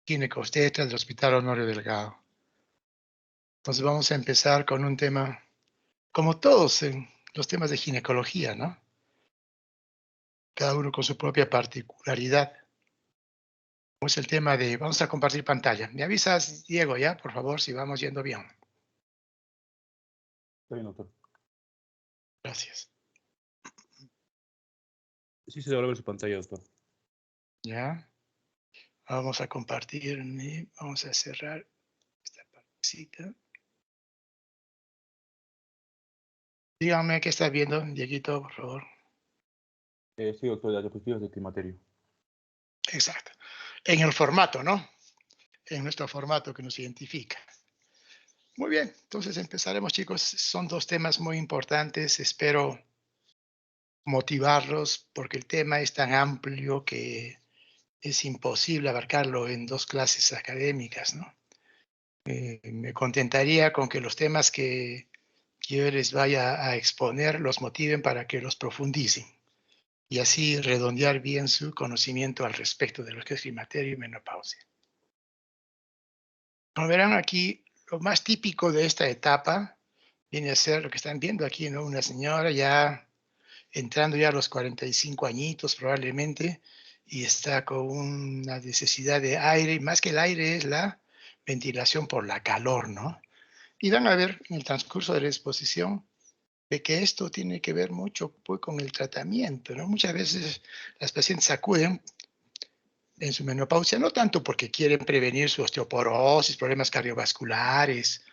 ginecobstetra del Hospital Honorio Delgado. Entonces vamos a empezar con un tema, como todos en los temas de ginecología, ¿no? Cada uno con su propia particularidad. Como es el tema de, vamos a compartir pantalla. ¿Me avisas, Diego, ya, por favor, si vamos yendo bien? Está bien, doctor. Gracias. Sí se logra ver su pantalla, doctor. Ya. Vamos a compartir, vamos a cerrar esta partecita. Dígame qué está viendo, Dieguito, por favor. Sí, doctor, las diapositivas de climaterio. Exacto. En el formato, ¿no? En nuestro formato que nos identifica. Muy bien, entonces empezaremos, chicos. Son dos temas muy importantes. Espero motivarlos porque el tema es tan amplio que es imposible abarcarlo en dos clases académicas, ¿no? Me contentaría con que los temas que yo les vaya a exponer los motiven para que los profundicen y así redondear bien su conocimiento al respecto de lo que es climaterio y menopausia. Como verán aquí, lo más típico de esta etapa viene a ser lo que están viendo aquí, ¿no? Una señora ya entrando ya a los 45 añitos probablemente y está con una necesidad de aire, y más que el aire es la ventilación por la calor, ¿no? Y van a ver en el transcurso de la exposición de que esto tiene que ver mucho pues, con el tratamiento, ¿no? Muchas veces las pacientes acuden en su menopausia, no tanto porque quieren prevenir su osteoporosis, problemas cardiovasculares,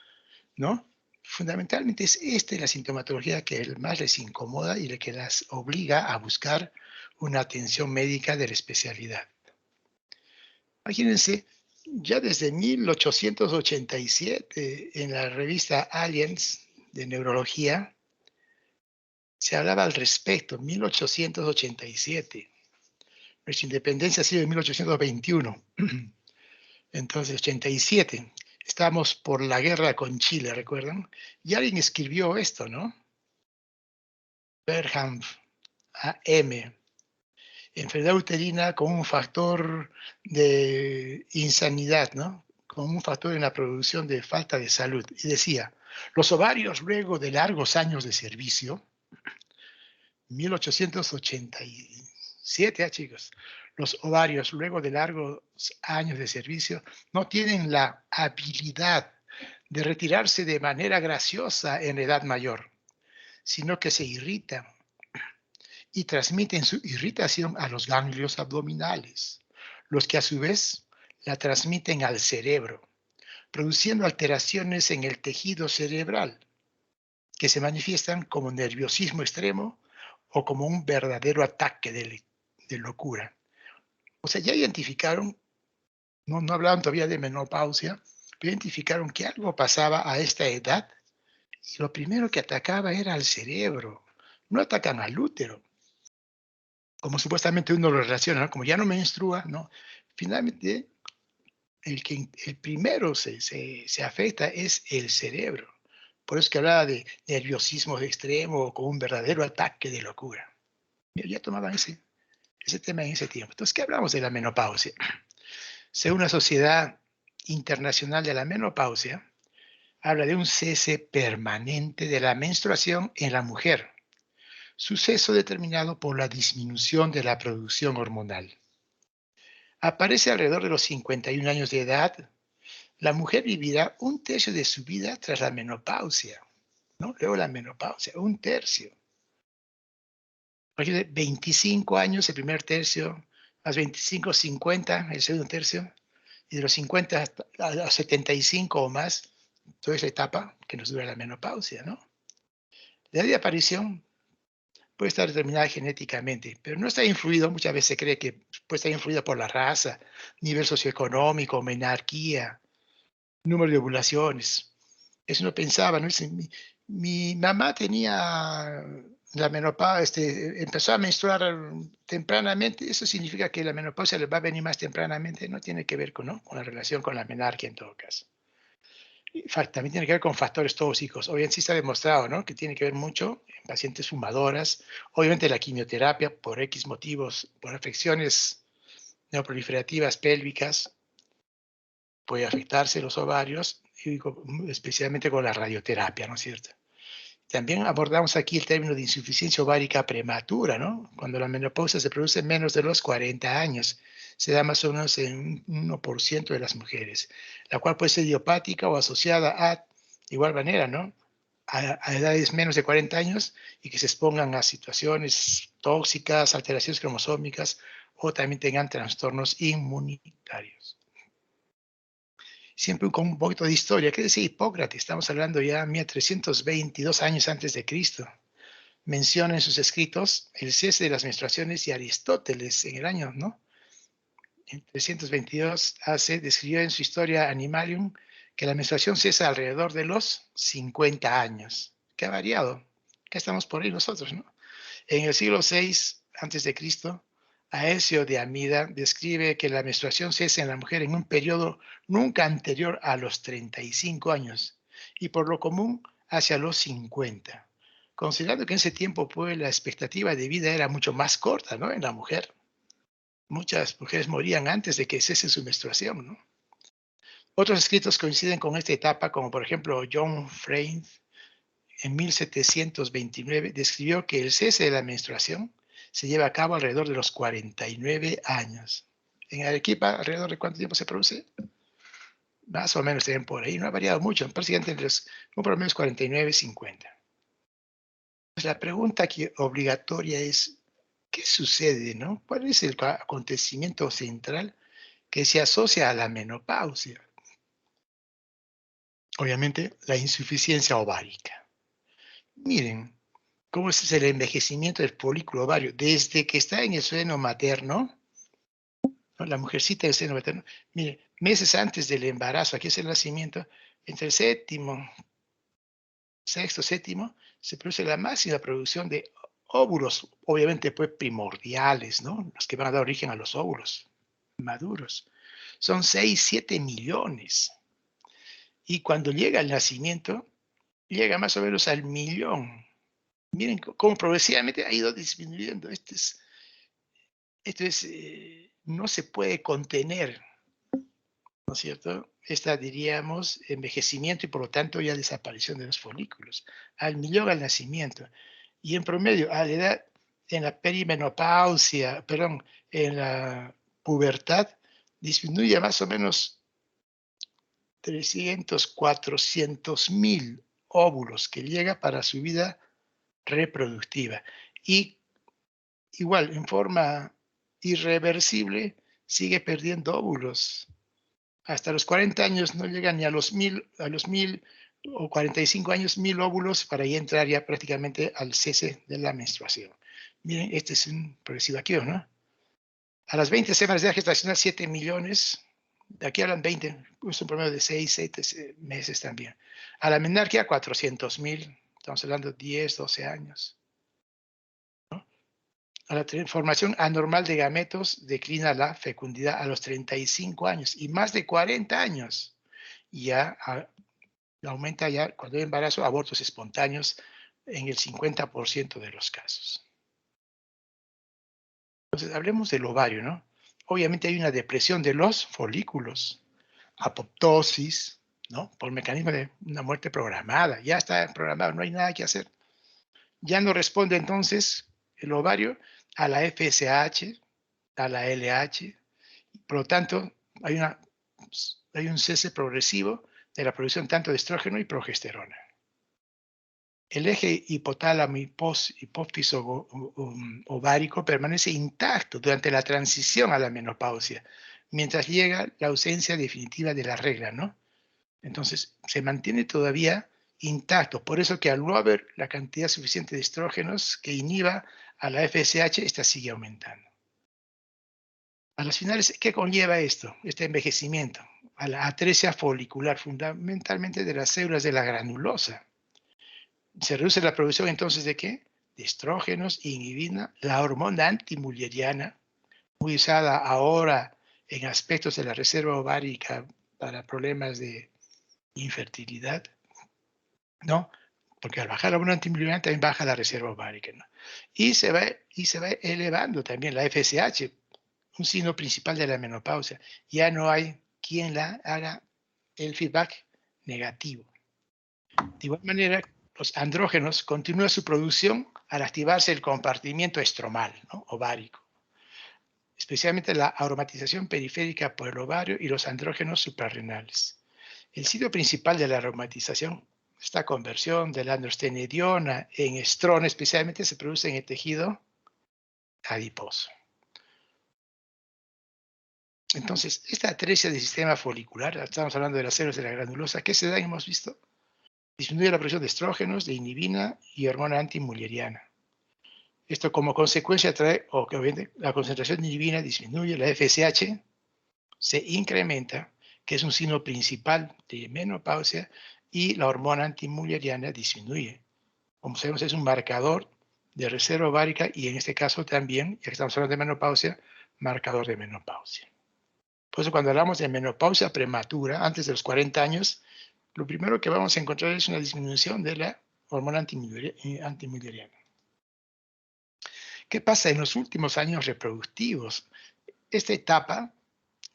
¿no? Fundamentalmente es esta la sintomatología que más les incomoda y la que las obliga a buscar una atención médica de la especialidad. Imagínense, ya desde 1887 en la revista Alliance de Neurología se hablaba al respecto, 1887. Nuestra independencia ha sido en 1821. Entonces, 87. Estamos por la guerra con Chile, ¿recuerdan? Y alguien escribió esto, ¿no? Berham AM. Enfermedad uterina como un factor de insanidad, ¿no? Como un factor en la producción de falta de salud. Y decía, los ovarios luego de largos años de servicio, 1887, chicos, los ovarios luego de largos años de servicio no tienen la habilidad de retirarse de manera graciosa en edad mayor, sino que se irritan y transmiten su irritación a los ganglios abdominales, los que a su vez la transmiten al cerebro, produciendo alteraciones en el tejido cerebral que se manifiestan como nerviosismo extremo o como un verdadero ataque de locura. O sea, ya identificaron, no hablaban todavía de menopausia, pero identificaron que algo pasaba a esta edad y lo primero que atacaba era al cerebro, no atacan al útero, como supuestamente uno lo relaciona, ¿no? Como ya no menstrua, ¿no? Finalmente, el primero se afecta es el cerebro. Por eso es que hablaba de nerviosismo extremo o con un verdadero ataque de locura. Ya tomaban ese tema en ese tiempo. Entonces, ¿qué hablamos de la menopausia? Según la Sociedad Internacional de la Menopausia, habla de un cese permanente de la menstruación en la mujer, suceso determinado por la disminución de la producción hormonal. Aparece alrededor de los 51 años de edad. La mujer vivirá un tercio de su vida tras la menopausia, ¿no? Luego la menopausia, un tercio. 25 años el primer tercio, más 25, 50 el segundo tercio, y de los 50 a los 75 o más, toda esa etapa que nos dura la menopausia, ¿no? La edad de aparición puede estar determinada genéticamente, pero no está influido, muchas veces se cree que puede estar influida por la raza, nivel socioeconómico, menarquía, número de ovulaciones. Eso no pensaba, ¿no? Dice, mi mamá tenía la menopausia, empezó a menstruar tempranamente, eso significa que la menopausia le va a venir más tempranamente, no tiene que ver con, ¿no? Con la relación con la menarquia en todo caso. También tiene que ver con factores tóxicos. Obviamente sí está demostrado, ¿no? Que tiene que ver mucho en pacientes fumadoras. Obviamente la quimioterapia por X motivos, por afecciones neoproliferativas pélvicas, puede afectarse los ovarios, y especialmente con la radioterapia, ¿no es cierto? También abordamos aquí el término de insuficiencia ovárica prematura, ¿no? Cuando la menopausia se produce en menos de los 40 años, se da más o menos en un 1% de las mujeres, la cual puede ser idiopática o asociada a, de igual manera, ¿no? A edades menos de 40 años y que se expongan a situaciones tóxicas, alteraciones cromosómicas o también tengan trastornos inmunitarios. Siempre con un poquito de historia. ¿Qué decía Hipócrates? Estamos hablando ya 1322 años antes de Cristo. Menciona en sus escritos el cese de las menstruaciones y Aristóteles en el año, ¿no? En 322 describió en su Historia Animalium que la menstruación cesa alrededor de los 50 años. ¿Qué ha variado? ¿Qué estamos por ahí nosotros, no? En el siglo VI antes de Cristo, Aecio de Amida describe que la menstruación cesa en la mujer en un periodo nunca anterior a los 35 años y por lo común hacia los 50, considerando que en ese tiempo pues, la expectativa de vida era mucho más corta, ¿no? En la mujer. Muchas mujeres morían antes de que cese su menstruación, ¿no? Otros escritos coinciden con esta etapa, como por ejemplo John Frame en 1729 describió que el cese de la menstruación se lleva a cabo alrededor de los 49 años. En Arequipa, ¿alrededor de cuánto tiempo se produce? Más o menos también por ahí, no ha variado mucho, prácticamente entre los, por lo menos 49 y 50. Pues la pregunta aquí obligatoria es, ¿qué sucede, no? ¿Cuál es el acontecimiento central que se asocia a la menopausia? Obviamente, la insuficiencia ovárica. Miren, cómo es el envejecimiento del folículo ovario desde que está en el seno materno, ¿no? La mujercita en el seno materno, mire, meses antes del embarazo, aquí es el nacimiento, entre el sexto, séptimo, se produce la máxima producción de óvulos, obviamente pues primordiales, ¿no? Los que van a dar origen a los óvulos maduros. Son 6, 7 millones. Y cuando llega el nacimiento, llega más o menos al millón. Miren cómo progresivamente ha ido disminuyendo. No se puede contener, ¿no es cierto? Esta, diríamos, envejecimiento y por lo tanto ya desaparición de los folículos. Al millón al nacimiento. Y en promedio, a la edad, en la perimenopausia, perdón, en la pubertad, disminuye más o menos 300, 400 mil óvulos que llega para su vida reproductiva. Y igual, en forma irreversible, sigue perdiendo óvulos. Hasta los 40 años no llega ni a los 1000 o 45 años, 1000 óvulos para ya entrar ya prácticamente al cese de la menstruación. Miren, este es un progresivo aquí, ¿no? A las 20 semanas de edad gestacional, 7 millones. De aquí hablan 20, es un promedio de 6, 7 meses también. A la menarquia, 400,000. Estamos hablando de 10, 12 años. A la formación anormal de gametos declina la fecundidad a los 35 años y más de 40 años. Y ya aumenta ya cuando hay embarazo, abortos espontáneos en el 50% de los casos. Entonces, hablemos del ovario, ¿no? Obviamente hay una depresión de los folículos, apoptosis, ¿no? Por mecanismo de una muerte programada. Ya está programado, no hay nada que hacer. Ya no responde entonces el ovario a la FSH, a la LH. Por lo tanto, hay un cese progresivo de la producción tanto de estrógeno y progesterona. El eje hipotálamo hipófiso ovárico permanece intacto durante la transición a la menopausia, mientras llega la ausencia definitiva de la regla, ¿no? Entonces, se mantiene todavía intacto. Por eso que al no haber la cantidad suficiente de estrógenos que inhiba a la FSH, esta sigue aumentando. A las finales, ¿qué conlleva esto? Este envejecimiento, a la atresia folicular, fundamentalmente de las células de la granulosa. Se reduce la producción entonces de ¿qué? De estrógenos, inhibida la hormona antimulleriana, muy usada ahora en aspectos de la reserva ovárica para problemas de infertilidad, ¿no? Porque al bajar la hormona antimulleriana también baja la reserva ovárica, ¿no? Y se va elevando también la FSH, un signo principal de la menopausia. Ya no hay quien la haga el feedback negativo. De igual manera, los andrógenos continúan su producción al activarse el compartimiento estromal, ¿no? Ovárico, especialmente la aromatización periférica por el ovario y los andrógenos suprarrenales. El sitio principal de la aromatización, esta conversión de la androstenediona en estrona, especialmente se produce en el tejido adiposo. Entonces, esta atresia del sistema folicular, estamos hablando de las células de la granulosa, ¿qué se da? Hemos visto. Disminuye la producción de estrógenos, de inhibina y hormona antimulleriana. Esto como consecuencia trae, o que obviamente la concentración de inhibina disminuye, la FSH se incrementa, que es un signo principal de menopausia, y la hormona antimulleriana disminuye. Como sabemos, es un marcador de reserva ovárica y en este caso también, ya que estamos hablando de menopausia, marcador de menopausia. Por eso cuando hablamos de menopausia prematura, antes de los 40 años, lo primero que vamos a encontrar es una disminución de la hormona antimulleriana. ¿Qué pasa en los últimos años reproductivos? Esta etapa,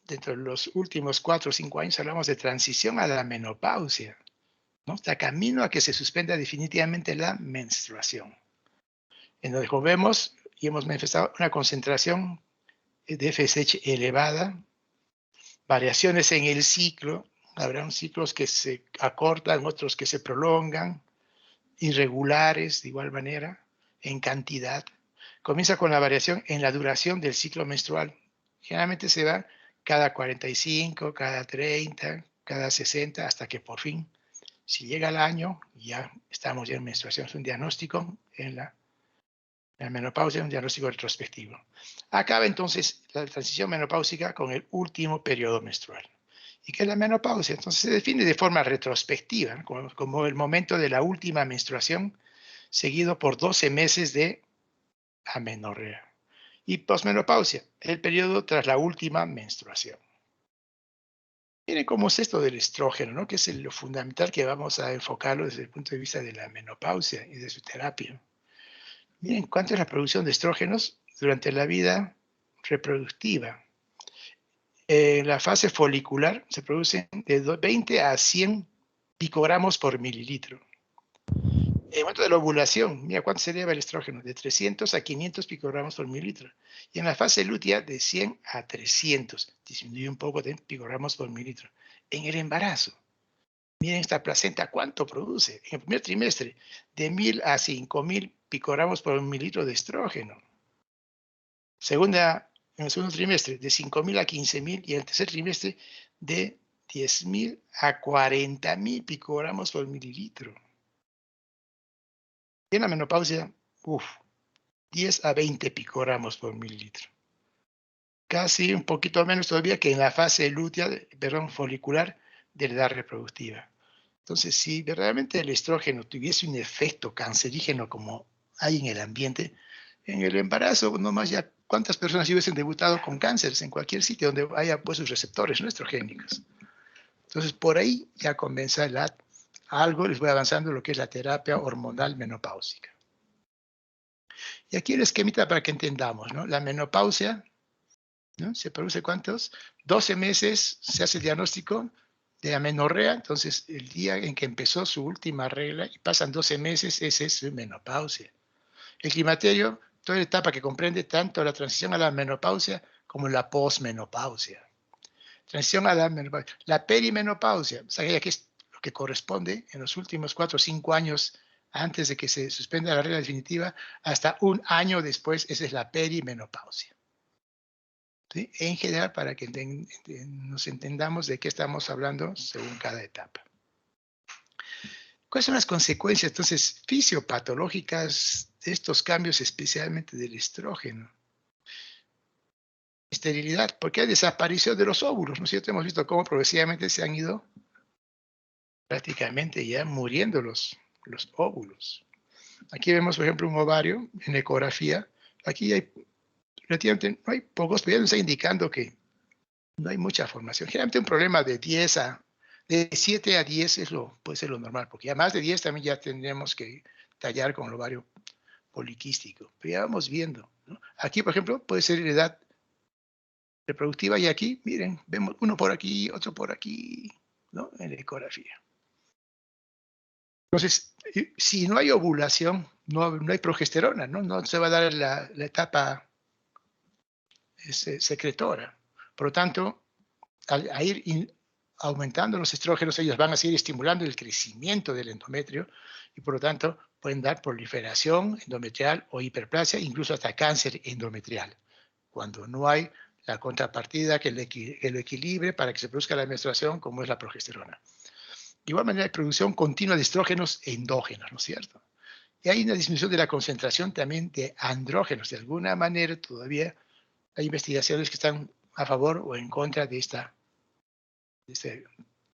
dentro de los últimos 4 o 5 años, hablamos de transición a la menopausia, ¿no? Está camino a que se suspenda definitivamente la menstruación. En donde, como vemos, y hemos manifestado una concentración de FSH elevada, variaciones en el ciclo, habrán ciclos que se acortan, otros que se prolongan, irregulares de igual manera, en cantidad. Comienza con la variación en la duración del ciclo menstrual. Generalmente se va cada 45, cada 30, cada 60, hasta que por fin, si llega el año, ya estamos ya en menstruación. Es un diagnóstico en la menopausia, un diagnóstico retrospectivo. Acaba entonces la transición menopáusica con el último periodo menstrual. ¿Y qué es la menopausia? Entonces se define de forma retrospectiva, ¿no? como el momento de la última menstruación, seguido por 12 meses de amenorrea. Y posmenopausia, el periodo tras la última menstruación. Miren cómo es esto del estrógeno, ¿no? Que es lo fundamental que vamos a enfocarlo desde el punto de vista de la menopausia y de su terapia. Miren cuánto es la producción de estrógenos durante la vida reproductiva. En la fase folicular se producen de 20 a 100 picogramos por mililitro. En el momento de la ovulación, mira cuánto se eleva el estrógeno, de 300 a 500 picogramos por mililitro. Y en la fase lútea, de 100 a 300, disminuye un poco de picogramos por mililitro. En el embarazo, miren esta placenta cuánto produce. En el primer trimestre, de 1000 a 5000 picogramos por mililitro de estrógeno. En el segundo trimestre, de 5000 a 15000, y en el tercer trimestre, de 10.000 a 40.000 picogramos por mililitro. Y en la menopausia, 10 a 20 picogramos por mililitro. Casi un poquito menos todavía que en la fase lútea, folicular de la edad reproductiva. Entonces, si verdaderamente el estrógeno tuviese un efecto cancerígeno como hay en el ambiente, en el embarazo, nomás ya cuántas personas hubiesen debutado con cánceres en cualquier sitio donde haya pues sus receptores no estrogénicos. Entonces, por ahí ya comienza algo, les voy avanzando lo que es la terapia hormonal menopáusica. Y aquí el esquemita para que entendamos, ¿no? La menopausia, ¿no? Se produce ¿cuántos? 12 meses se hace el diagnóstico de amenorrea, entonces el día en que empezó su última regla y pasan 12 meses, ese es su menopausia. El climaterio, toda la etapa que comprende tanto la transición a la menopausia como la posmenopausia. Transición a la menopausia. La perimenopausia, o sea, que es lo que corresponde en los últimos 4 o 5 años antes de que se suspenda la regla definitiva, hasta un año después, esa es la perimenopausia. ¿Sí? En general, para que nos entendamos de qué estamos hablando según cada etapa. ¿Cuáles son las consecuencias, entonces, fisiopatológicas de estos cambios, especialmente del estrógeno? Esterilidad, porque hay desaparición de los óvulos, ¿no es cierto? Hemos visto cómo progresivamente se han ido prácticamente ya muriendo los óvulos. Aquí vemos, por ejemplo, un ovario en ecografía. Aquí hay relativamente, no hay pocos, pero ya nos está indicando que no hay mucha formación. Generalmente un problema de 7 a 10 puede ser lo normal, porque ya más de 10 también ya tendremos que tallar con el ovario poliquístico. Pero ya vamos viendo, ¿no? Aquí, por ejemplo, puede ser la edad reproductiva, y aquí, miren, vemos uno por aquí, otro por aquí, ¿no? En la ecografía. Entonces, si no hay ovulación, no hay progesterona, ¿no? No se va a dar la etapa secretora. Por lo tanto, al ir aumentando los estrógenos, ellos van a seguir estimulando el crecimiento del endometrio y por lo tanto pueden dar proliferación endometrial o hiperplasia, incluso hasta cáncer endometrial, cuando no hay la contrapartida que lo equilibre para que se produzca la menstruación, como es la progesterona. De igual manera, hay producción continua de estrógenos endógenos, ¿no es cierto? Y hay una disminución de la concentración también de andrógenos. De alguna manera, todavía hay investigaciones que están a favor o en contra de esta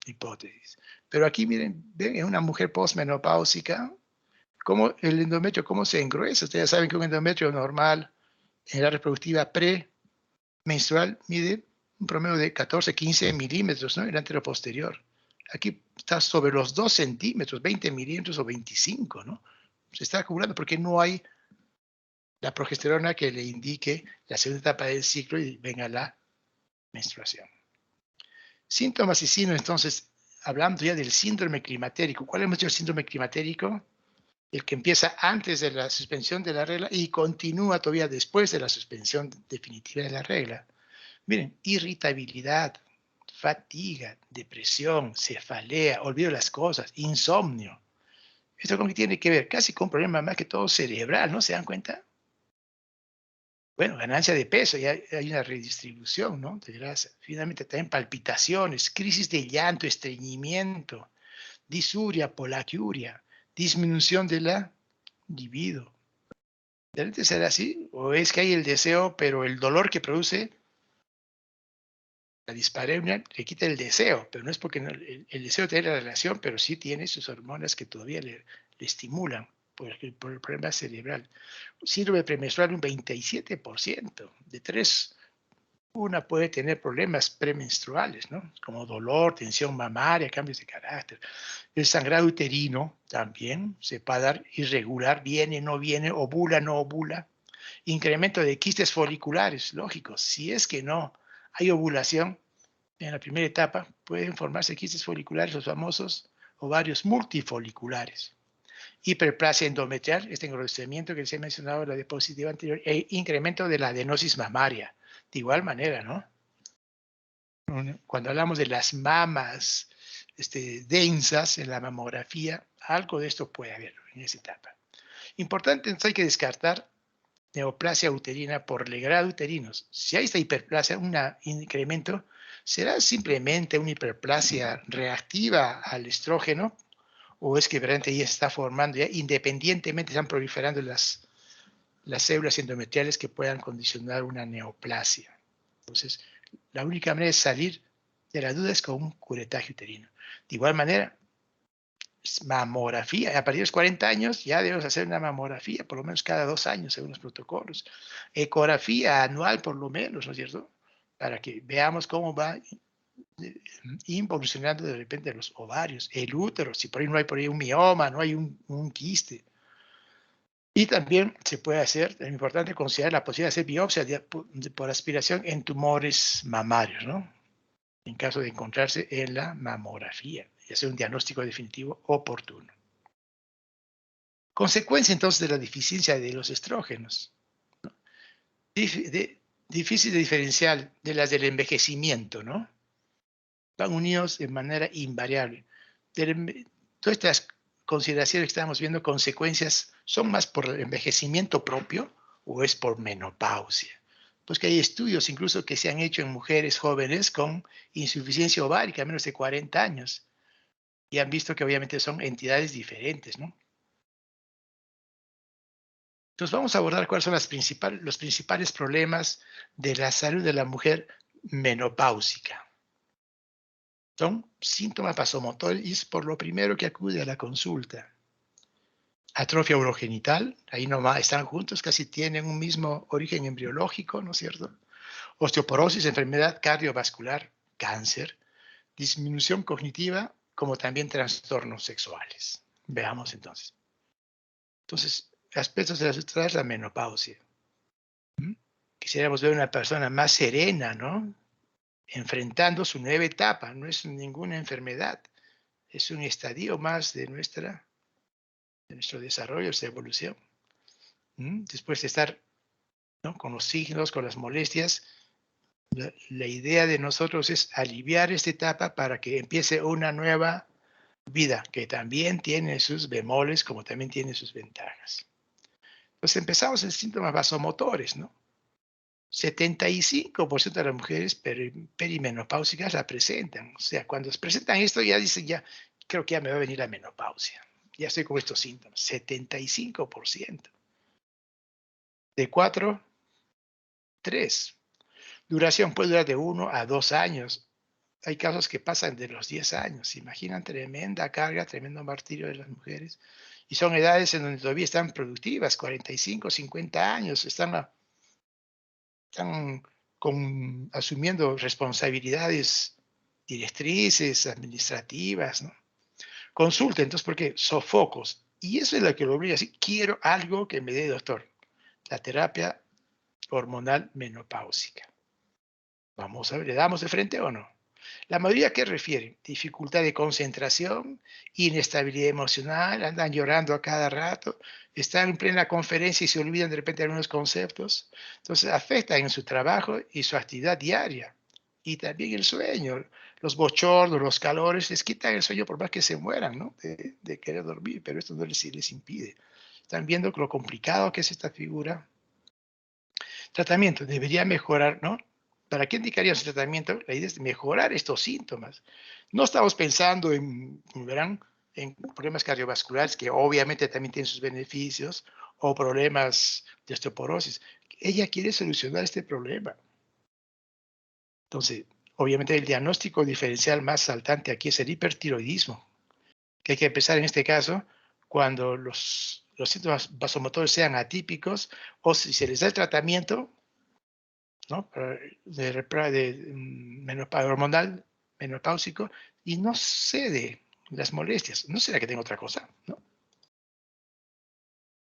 hipótesis. Pero aquí, miren, ven en una mujer postmenopáusica, cómo el endometrio, cómo se engruesa. Ustedes saben que un endometrio normal en la reproductiva premenstrual mide un promedio de 14, 15 milímetros, ¿no? El anteroposterior. Aquí está sobre los 2 centímetros, 20 milímetros o 25, ¿no? Se está acumulando porque no hay la progesterona que le indique la segunda etapa del ciclo y venga la menstruación. Síntomas y signos, entonces, hablando ya del síndrome climatérico. ¿Cuál es el síndrome climatérico? El que empieza antes de la suspensión de la regla y continúa todavía después de la suspensión definitiva de la regla. Miren, irritabilidad, fatiga, depresión, cefalea, olvido las cosas, insomnio. ¿Esto con qué tiene que ver? Casi con un problema más que todo cerebral, ¿no se dan cuenta? Bueno, ganancia de peso, ya hay una redistribución, ¿no? De grasa. Finalmente también palpitaciones, crisis de llanto, estreñimiento, disuria, polaquiuria, disminución de la libido. ¿Realmente será así? ¿O es que hay el deseo, pero el dolor que produce la dispareunia le quita el deseo? Pero no es porque el deseo tiene la relación, pero sí tiene sus hormonas que todavía le estimulan por el problema cerebral. Síndrome premenstrual un 27%. De 3, una puede tener problemas premenstruales, ¿no? Como dolor, tensión mamaria, cambios de carácter. El sangrado uterino también se puede dar irregular, viene, no viene, ovula, no ovula. Incremento de quistes foliculares, lógico. Si es que no hay ovulación en la primera etapa, pueden formarse quistes foliculares, los famosos ovarios multifoliculares. Hiperplasia endometrial, este engrosamiento que les he mencionado en la diapositiva anterior, e incremento de la adenosis mamaria. De igual manera, ¿no? Cuando hablamos de las mamas densas en la mamografía, algo de esto puede haber en esa etapa. Importante, entonces hay que descartar neoplasia uterina por legrado uterinos. Si hay esta hiperplasia, un incremento, ¿será simplemente una hiperplasia reactiva al estrógeno? ¿O es que realmente ya está formando, ya independientemente están proliferando las células endometriales que puedan condicionar una neoplasia? Entonces, la única manera de salir de la duda es con un curetaje uterino. De igual manera, mamografía. A partir de los 40 años ya debemos hacer una mamografía, por lo menos cada 2 años, según los protocolos. Ecografía anual, por lo menos, ¿no es cierto? Para que veamos cómo va involucionando de repente los ovarios, el útero, si por ahí no hay por ahí un mioma, no hay un quiste. Y también se puede hacer, es importante considerar la posibilidad de hacer biopsia por aspiración en tumores mamarios, ¿no? En caso de encontrarse en la mamografía y hacer un diagnóstico definitivo oportuno. Consecuencia entonces de la deficiencia de los estrógenos. Difícil de diferenciar de las del envejecimiento, ¿no? Van unidos de manera invariable. Todas estas consideraciones que estamos viendo, consecuencias, ¿son más por el envejecimiento propio o es por menopausia? Pues que hay estudios incluso que se han hecho en mujeres jóvenes con insuficiencia ovárica, menos de 40 años, y han visto que obviamente son entidades diferentes, ¿no? Entonces vamos a abordar cuáles son los principales problemas de la salud de la mujer menopáusica. Son síntomas vasomotores por lo primero que acude a la consulta. Atrofia urogenital, ahí nomás están juntos, casi tienen un mismo origen embriológico, ¿no es cierto? Osteoporosis, enfermedad cardiovascular, cáncer, disminución cognitiva, como también trastornos sexuales. Veamos entonces. Entonces, aspectos de la menopausia. Quisiéramos ver una persona más serena, ¿no? Enfrentando su nueva etapa. No es ninguna enfermedad, es un estadio más de nuestro desarrollo, nuestra evolución. Después de estar, ¿no?, con los signos, con las molestias, la idea de nosotros es aliviar esta etapa para que empiece una nueva vida, que también tiene sus bemoles, como también tiene sus ventajas. Pues empezamos en síntomas vasomotores, ¿no? 75% de las mujeres perimenopáusicas la presentan. O sea, cuando presentan esto ya dicen, ya, creo que ya me va a venir la menopausia. Ya estoy con estos síntomas. 75%. De 4, 3. Duración puede durar de 1 a 2 años. Hay casos que pasan de los 10 años. ¿Se imaginan? Tremenda carga, tremendo martirio de las mujeres. Y son edades en donde todavía están productivas, 45, 50 años. Están asumiendo responsabilidades directrices, administrativas, ¿no? Consulta, entonces, porque sofocos. Y eso es lo que lo obliga a decir, quiero algo que me dé, doctor. La terapia hormonal menopáusica. Vamos a ver, ¿le damos de frente o no? La mayoría, ¿qué refiere? Dificultad de concentración, inestabilidad emocional, andan llorando a cada rato, están en plena conferencia y se olvidan de repente algunos conceptos. Entonces, afectan en su trabajo y su actividad diaria. Y también el sueño. Los bochornos, los calores, les quitan el sueño por más que se mueran, ¿no? De querer dormir, pero esto no les impide. Están viendo lo complicado que es esta figura. Tratamiento, debería mejorar, ¿no? ¿Para qué indicaría ese tratamiento? La idea es mejorar estos síntomas. No estamos pensando en, verán, en problemas cardiovasculares, que obviamente también tienen sus beneficios, o problemas de osteoporosis. Ella quiere solucionar este problema. Entonces, obviamente el diagnóstico diferencial más saltante aquí es el hipertiroidismo, que hay que empezar en este caso cuando los síntomas vasomotores sean atípicos, o si se les da el tratamiento, ¿no?, hormonal, menopáusico, y no cede las molestias. ¿No será que tengo otra cosa? ¿No?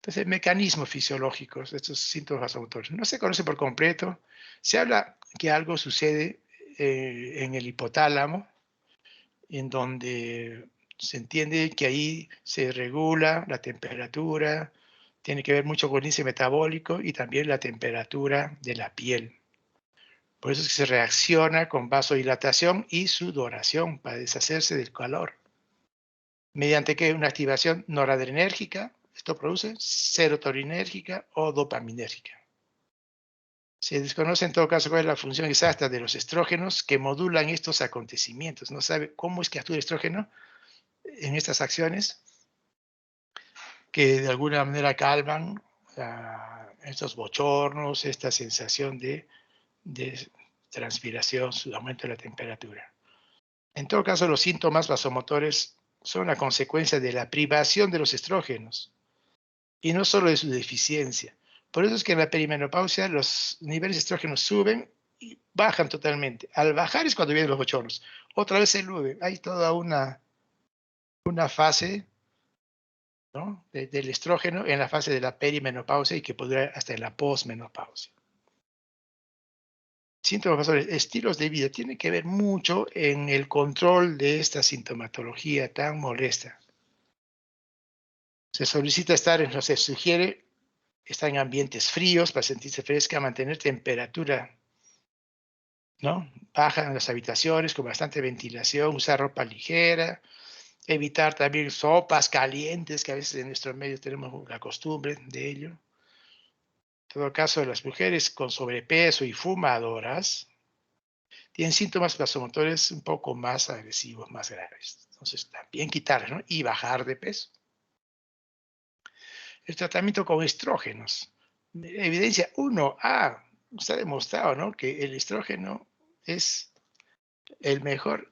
Entonces, mecanismos fisiológicos de estos síntomas vasomotores no se conoce por completo. Se habla que algo sucede en el hipotálamo, en donde se entiende que ahí se regula la temperatura, tiene que ver mucho con el índice metabólico y también la temperatura de la piel. Por eso es que se reacciona con vasodilatación y sudoración para deshacerse del calor. ¿Mediante qué? Una activación noradrenérgica, esto produce serotoninérgica o dopaminérgica. Se desconoce en todo caso cuál es la función exacta de los estrógenos que modulan estos acontecimientos. No sabe cómo es que actúa el estrógeno en estas acciones que de alguna manera calman estos bochornos, esta sensación de transpiración, aumento de la temperatura. En todo caso, los síntomas vasomotores son la consecuencia de la privación de los estrógenos y no solo de su deficiencia. Por eso es que en la perimenopausia los niveles de estrógenos suben y bajan totalmente. Al bajar es cuando vienen los bochornos. Otra vez se nube. Hay toda una fase, ¿no?, del estrógeno en la fase de la perimenopausia y que podría hasta en la posmenopausia. Síntomas vasodilatados, estilos de vida, tiene que ver mucho en el control de esta sintomatología tan molesta. Se solicita se sugiere estar en ambientes fríos para sentirse fresca, mantener temperatura, ¿no?, baja en las habitaciones con bastante ventilación, usar ropa ligera, evitar también sopas calientes, que a veces en nuestros medios tenemos la costumbre de ello. En todo caso, las mujeres con sobrepeso y fumadoras tienen síntomas vasomotores un poco más agresivos, más graves. Entonces, también quitarlas, ¿no?, y bajar de peso. El tratamiento con estrógenos. Evidencia 1A. Está demostrado, ¿no?, que el estrógeno es el mejor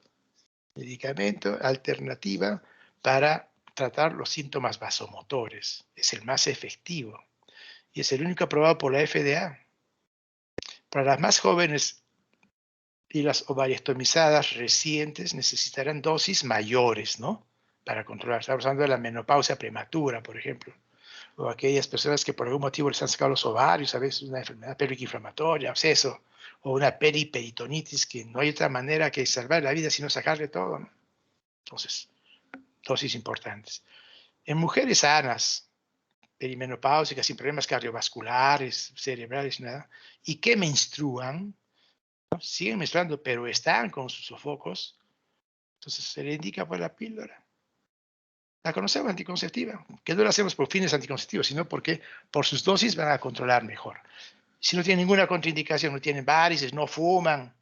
medicamento, alternativa para tratar los síntomas vasomotores. Es el más efectivo y es el único aprobado por la FDA. Para las más jóvenes y las ovariostomizadas recientes necesitarán dosis mayores, ¿no?, para controlar. Estamos hablando de la menopausia prematura, por ejemplo, o aquellas personas que por algún motivo les han sacado los ovarios, a veces una enfermedad pélvico-inflamatoria, absceso, o una periperitonitis, que no hay otra manera que salvar la vida sino sacarle todo, ¿no? Entonces, dosis importantes. En mujeres sanas, perimenopáusicas, sin problemas cardiovasculares, cerebrales, nada, y que menstruan, ¿no? Siguen menstruando, pero están con sus sofocos, entonces se le indica por la píldora. La conocemos anticonceptiva, que no la hacemos por fines anticonceptivos, sino porque por sus dosis van a controlar mejor. Si no tienen ninguna contraindicación, no tienen varices, no fuman,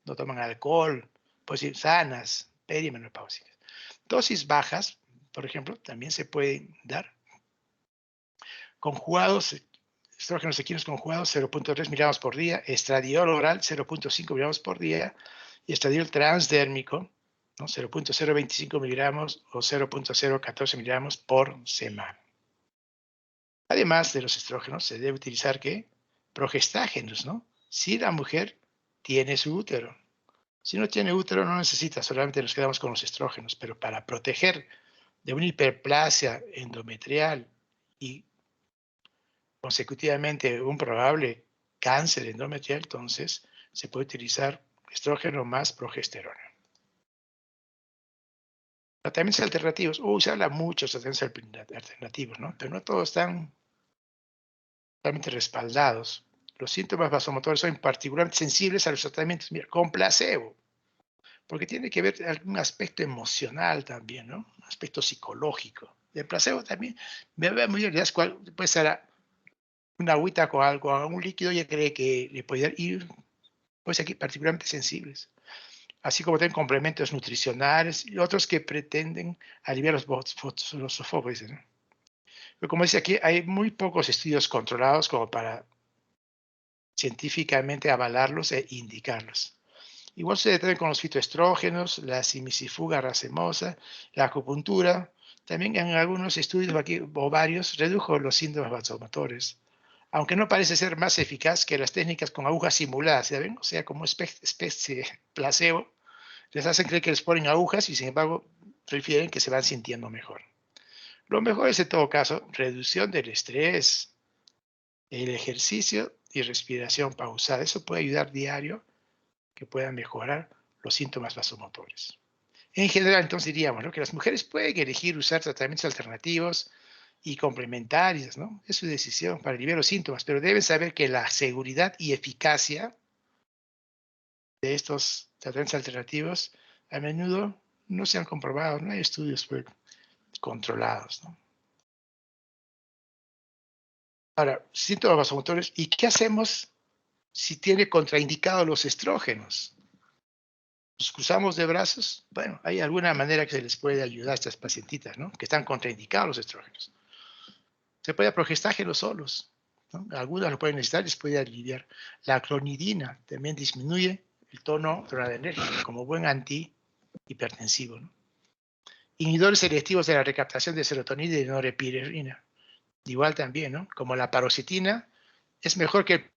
no toman alcohol, pues sí, sanas, perimenopáusicas. Dosis bajas, por ejemplo, también se pueden dar conjugados, estrógenos equinos conjugados 0.3 miligramos por día, estradiol oral 0.5 miligramos por día y estradiol transdérmico, ¿no? 0.025 miligramos o 0.014 miligramos por semana. Además de los estrógenos, se debe utilizar ¿qué? Progestágenos, ¿no? Si la mujer tiene su útero. Si no tiene útero, no necesita, solamente nos quedamos con los estrógenos, pero para proteger de una hiperplasia endometrial y consecutivamente un probable cáncer endometrial, entonces se puede utilizar estrógeno más progesterona. Tratamientos alternativos. Se habla mucho de tratamientos alternativos, ¿no? Pero no todos están totalmente respaldados. Los síntomas vasomotores son particularmente sensibles a los tratamientos con placebo, porque tiene que ver algún aspecto emocional también, ¿no? Un aspecto psicológico. El placebo también, me ve muy bien, puede ser una agüita con algo, un líquido, ya cree que le puede ir, pues aquí particularmente sensibles. Así como tienen complementos nutricionales y otros que pretenden aliviar los sofocos, ¿no? Pero como dice aquí, hay muy pocos estudios controlados como para científicamente avalarlos e indicarlos. Igual se debe con los fitoestrógenos, la simicifuga racemosa, la acupuntura. También en algunos estudios aquí, o varios, redujo los síntomas vasomotores, aunque no parece ser más eficaz que las técnicas con agujas simuladas, ¿ya ven? O sea, como especie de placebo, les hacen creer que les ponen agujas y sin embargo prefieren que se van sintiendo mejor. Lo mejor es en todo caso reducción del estrés, el ejercicio y respiración pausada. Eso puede ayudar diario que puedan mejorar los síntomas vasomotores. En general, entonces diríamos, ¿no?, que las mujeres pueden elegir usar tratamientos alternativos y complementarios, ¿no? Es su decisión para aliviar los síntomas, pero deben saber que la seguridad y eficacia de estos tratamientos alternativos a menudo no se han comprobado, no hay estudios controlados, ¿no? Ahora, síntomas vasomotores, ¿y qué hacemos si tiene contraindicados los estrógenos? ¿Nos cruzamos de brazos? Bueno, hay alguna manera que se les puede ayudar a estas pacientitas, ¿no?, que están contraindicados los estrógenos. Se puede progestágenos solos, ¿no? Algunas lo pueden necesitar y les puede aliviar. La clonidina también disminuye el tono adrenérgico como buen antihipertensivo, ¿no? Inhibidores selectivos de la recaptación de serotonina y de norepinefrina. Igual también, ¿no? Como la paroxetina, es mejor que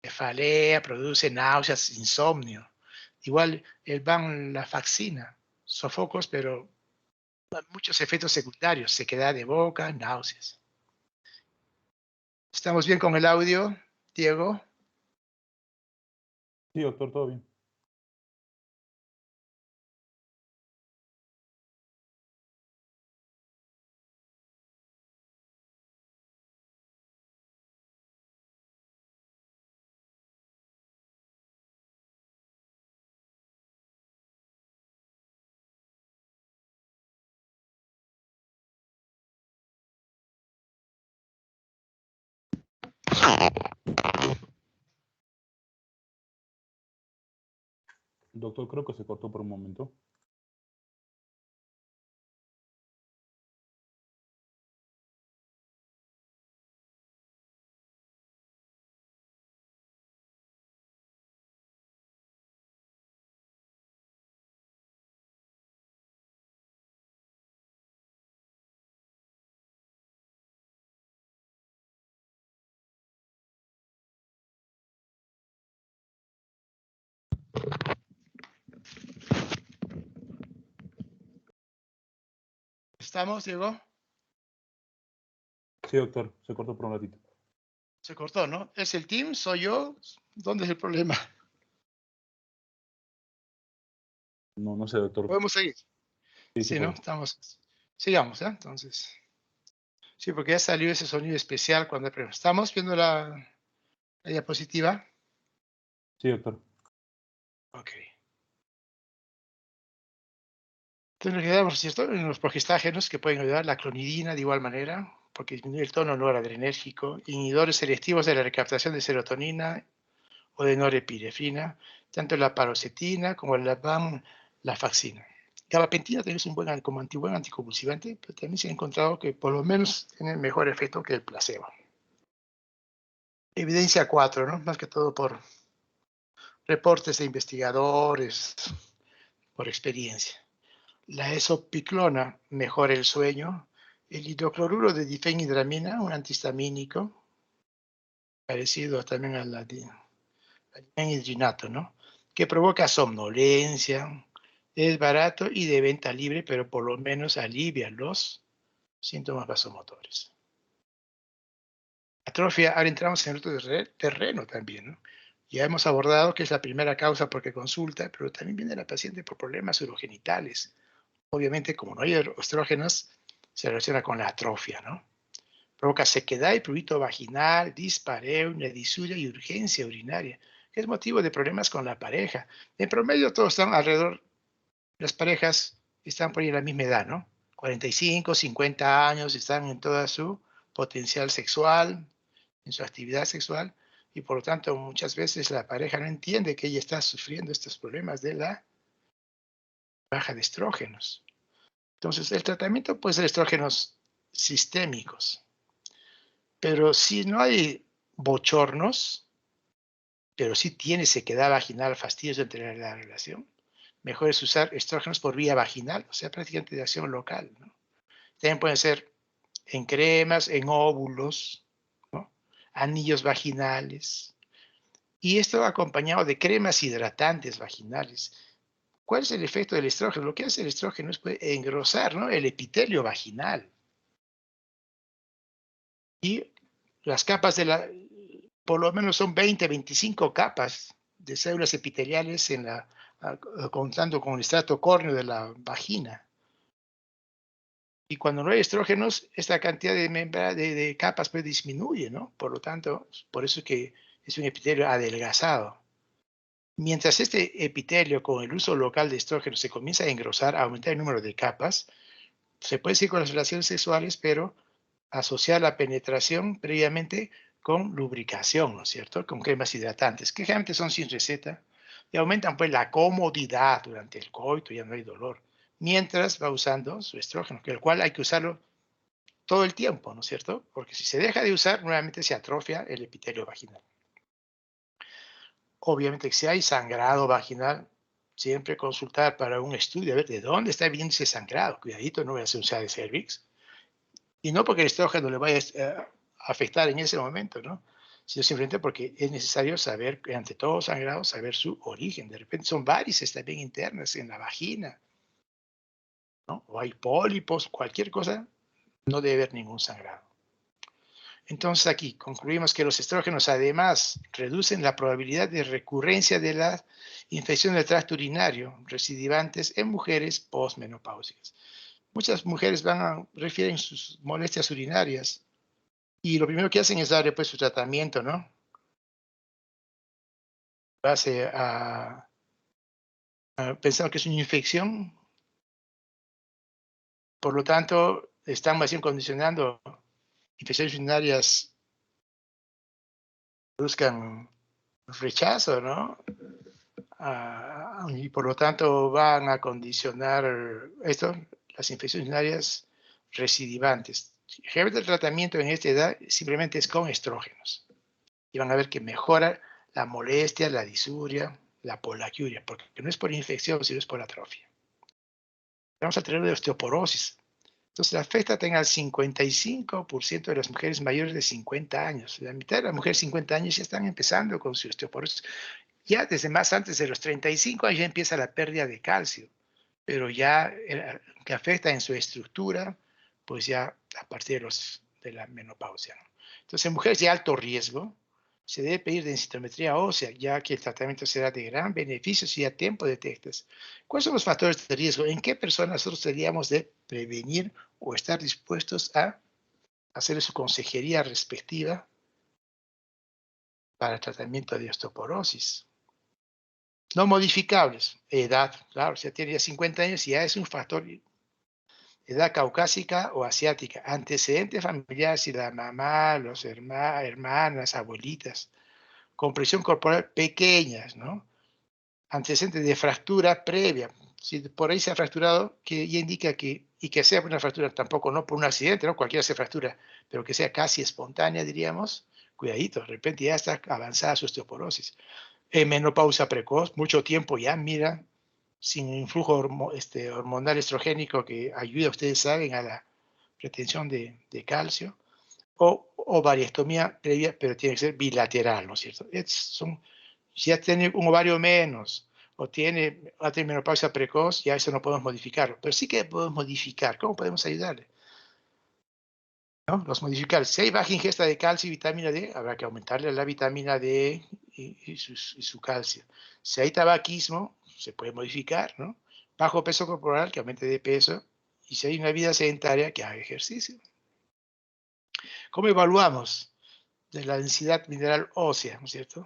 cefalea, produce náuseas, insomnio. Igual el venlafaxina, sofocos, pero muchos efectos secundarios, sequedad de boca, náuseas. ¿Estamos bien con el audio, Diego? Sí, doctor, todo bien. Doctor, creo que se cortó por un momento. ¿Estamos, Diego? Sí, doctor. Se cortó por un ratito. Se cortó, ¿no? ¿Es el team? ¿Soy yo? ¿Dónde es el problema? No, no sé, doctor. Podemos seguir. Sí, se Sí, ¿no? puede. Estamos. Sigamos, ¿eh? Entonces. Sí, porque ya salió ese sonido especial cuando estamos viendo la diapositiva. Sí, doctor. Ok. Entonces nos quedamos, ¿cierto? En los progestágenos que pueden ayudar, la clonidina de igual manera, porque disminuye el tono noradrenérgico, inhibidores selectivos de la recaptación de serotonina o de norepinefrina, tanto la paroxetina como la venlafaxina. Gabapentina también es un buen anticonvulsivante, pero también se ha encontrado que por lo menos tiene mejor efecto que el placebo. Evidencia 4, ¿no? Más que todo por reportes de investigadores, por experiencia. La esopiclona mejora el sueño. El hidrocloruro de difenhidramina, un antihistamínico, parecido también a la difenhidrinato, ¿no? Que provoca somnolencia, es barato y de venta libre, pero por lo menos alivia los síntomas vasomotores. Atrofia, ahora entramos en otro terreno también, ¿no? Ya hemos abordado que es la primera causa porque consulta, pero también viene la paciente por problemas urogenitales. Obviamente, como no hay estrógenos, se relaciona con la atrofia, ¿no? Provoca sequedad y prurito vaginal, dispareunia, disuria y urgencia urinaria, que es motivo de problemas con la pareja. En promedio, todos están alrededor, las parejas están por ahí en la misma edad, ¿no? 45, 50 años, están en toda su potencial sexual, en su actividad sexual, y por lo tanto muchas veces la pareja no entiende que ella está sufriendo estos problemas de la baja de estrógenos. Entonces, el tratamiento puede ser estrógenos sistémicos, pero si no hay bochornos, pero sí tiene sequedad vaginal, fastidios entre la relación, mejor es usar estrógenos por vía vaginal, o sea, prácticamente de acción local, ¿no? También pueden ser en cremas, en óvulos, ¿no? Anillos vaginales, y esto acompañado de cremas hidratantes vaginales. ¿Cuál es el efecto del estrógeno? Lo que hace el estrógeno es puede engrosar, ¿no?, el epitelio vaginal. Y las capas por lo menos son 20, 25 capas de células epiteliales contando con el estrato córneo de la vagina. Y cuando no hay estrógenos, esta cantidad de capas pues disminuye, ¿no? Por lo tanto, por eso es que es un epitelio adelgazado. Mientras este epitelio con el uso local de estrógenos se comienza a engrosar, a aumentar el número de capas, se puede seguir con las relaciones sexuales, pero asociar la penetración previamente con lubricación, ¿no es cierto? Con cremas hidratantes, que generalmente son sin receta y aumentan pues la comodidad durante el coito, ya no hay dolor, mientras va usando su estrógeno, que el cual hay que usarlo todo el tiempo, ¿no es cierto? Porque si se deja de usar, nuevamente se atrofia el epitelio vaginal. Obviamente, si hay sangrado vaginal, siempre consultar para un estudio, a ver de dónde está viniendo ese sangrado. Cuidadito, no voy a hacer un SEA de cervix. Y no porque el estrógeno le vaya a afectar en ese momento, ¿no? Sino simplemente porque es necesario saber, ante todo sangrado, saber su origen. De repente son varices también internas en la vagina, ¿no? O hay pólipos, cualquier cosa, no debe haber ningún sangrado. Entonces aquí concluimos que los estrógenos además reducen la probabilidad de recurrencia de la infección del tracto urinario recidivantes en mujeres postmenopáusicas. Muchas mujeres refieren sus molestias urinarias y lo primero que hacen es darle pues su tratamiento, ¿no? Base pensando que es una infección, por lo tanto están más bien condicionando infecciones urinarias que buscan rechazo, ¿no? Y por lo tanto van a condicionar esto, las infecciones urinarias recidivantes. Generalmente el tratamiento en esta edad simplemente es con estrógenos. Y van a ver que mejora la molestia, la disuria, la polaquiuria, porque no es por infección, sino es por atrofia. Vamos a tener de osteoporosis. Entonces, la afecta al 55% de las mujeres mayores de 50 años. La mitad de las mujeres de 50 años ya están empezando con su osteoporosis. Ya desde más antes de los 35 años ya empieza la pérdida de calcio, pero ya que afecta en su estructura, pues ya a partir de de la menopausia, ¿no? Entonces, en mujeres de alto riesgo, se debe pedir densitometría ósea, ya que el tratamiento será de gran beneficio si a tiempo detectas. ¿Cuáles son los factores de riesgo? ¿En qué personas nosotros deberíamos de prevenir o estar dispuestos a hacer su consejería respectiva para el tratamiento de osteoporosis? No modificables. Edad, claro, si ya tiene ya 50 años, ya es un factor. Edad caucásica o asiática. Antecedentes familiares, si la mamá, los hermanas, abuelitas. Compresión corporal pequeñas, ¿no? Antecedentes de fractura previa. Si por ahí se ha fracturado, que ya indica que, y que sea una fractura tampoco, no por un accidente, ¿no? Cualquiera se fractura, pero que sea casi espontánea, diríamos, cuidadito, de repente ya está avanzada su osteoporosis. En menopausia precoz, mucho tiempo ya, mira, sin influjo hormonal estrogénico que ayuda, ustedes saben, a la retención de calcio, o variectomía previa, pero tiene que ser bilateral, ¿no es cierto? Si ya tiene un ovario menos o ha tenido menopausia precoz, ya eso no podemos modificarlo, pero sí que podemos modificar. ¿Cómo podemos ayudarle? ¿No? Los modificar. Si hay baja ingesta de calcio y vitamina D, habrá que aumentarle la vitamina D y su calcio. Si hay tabaquismo, se puede modificar, ¿no? Bajo peso corporal, que aumente de peso. Y si hay una vida sedentaria, que haga ejercicio. ¿Cómo evaluamos de la densidad mineral ósea, ¿no es cierto?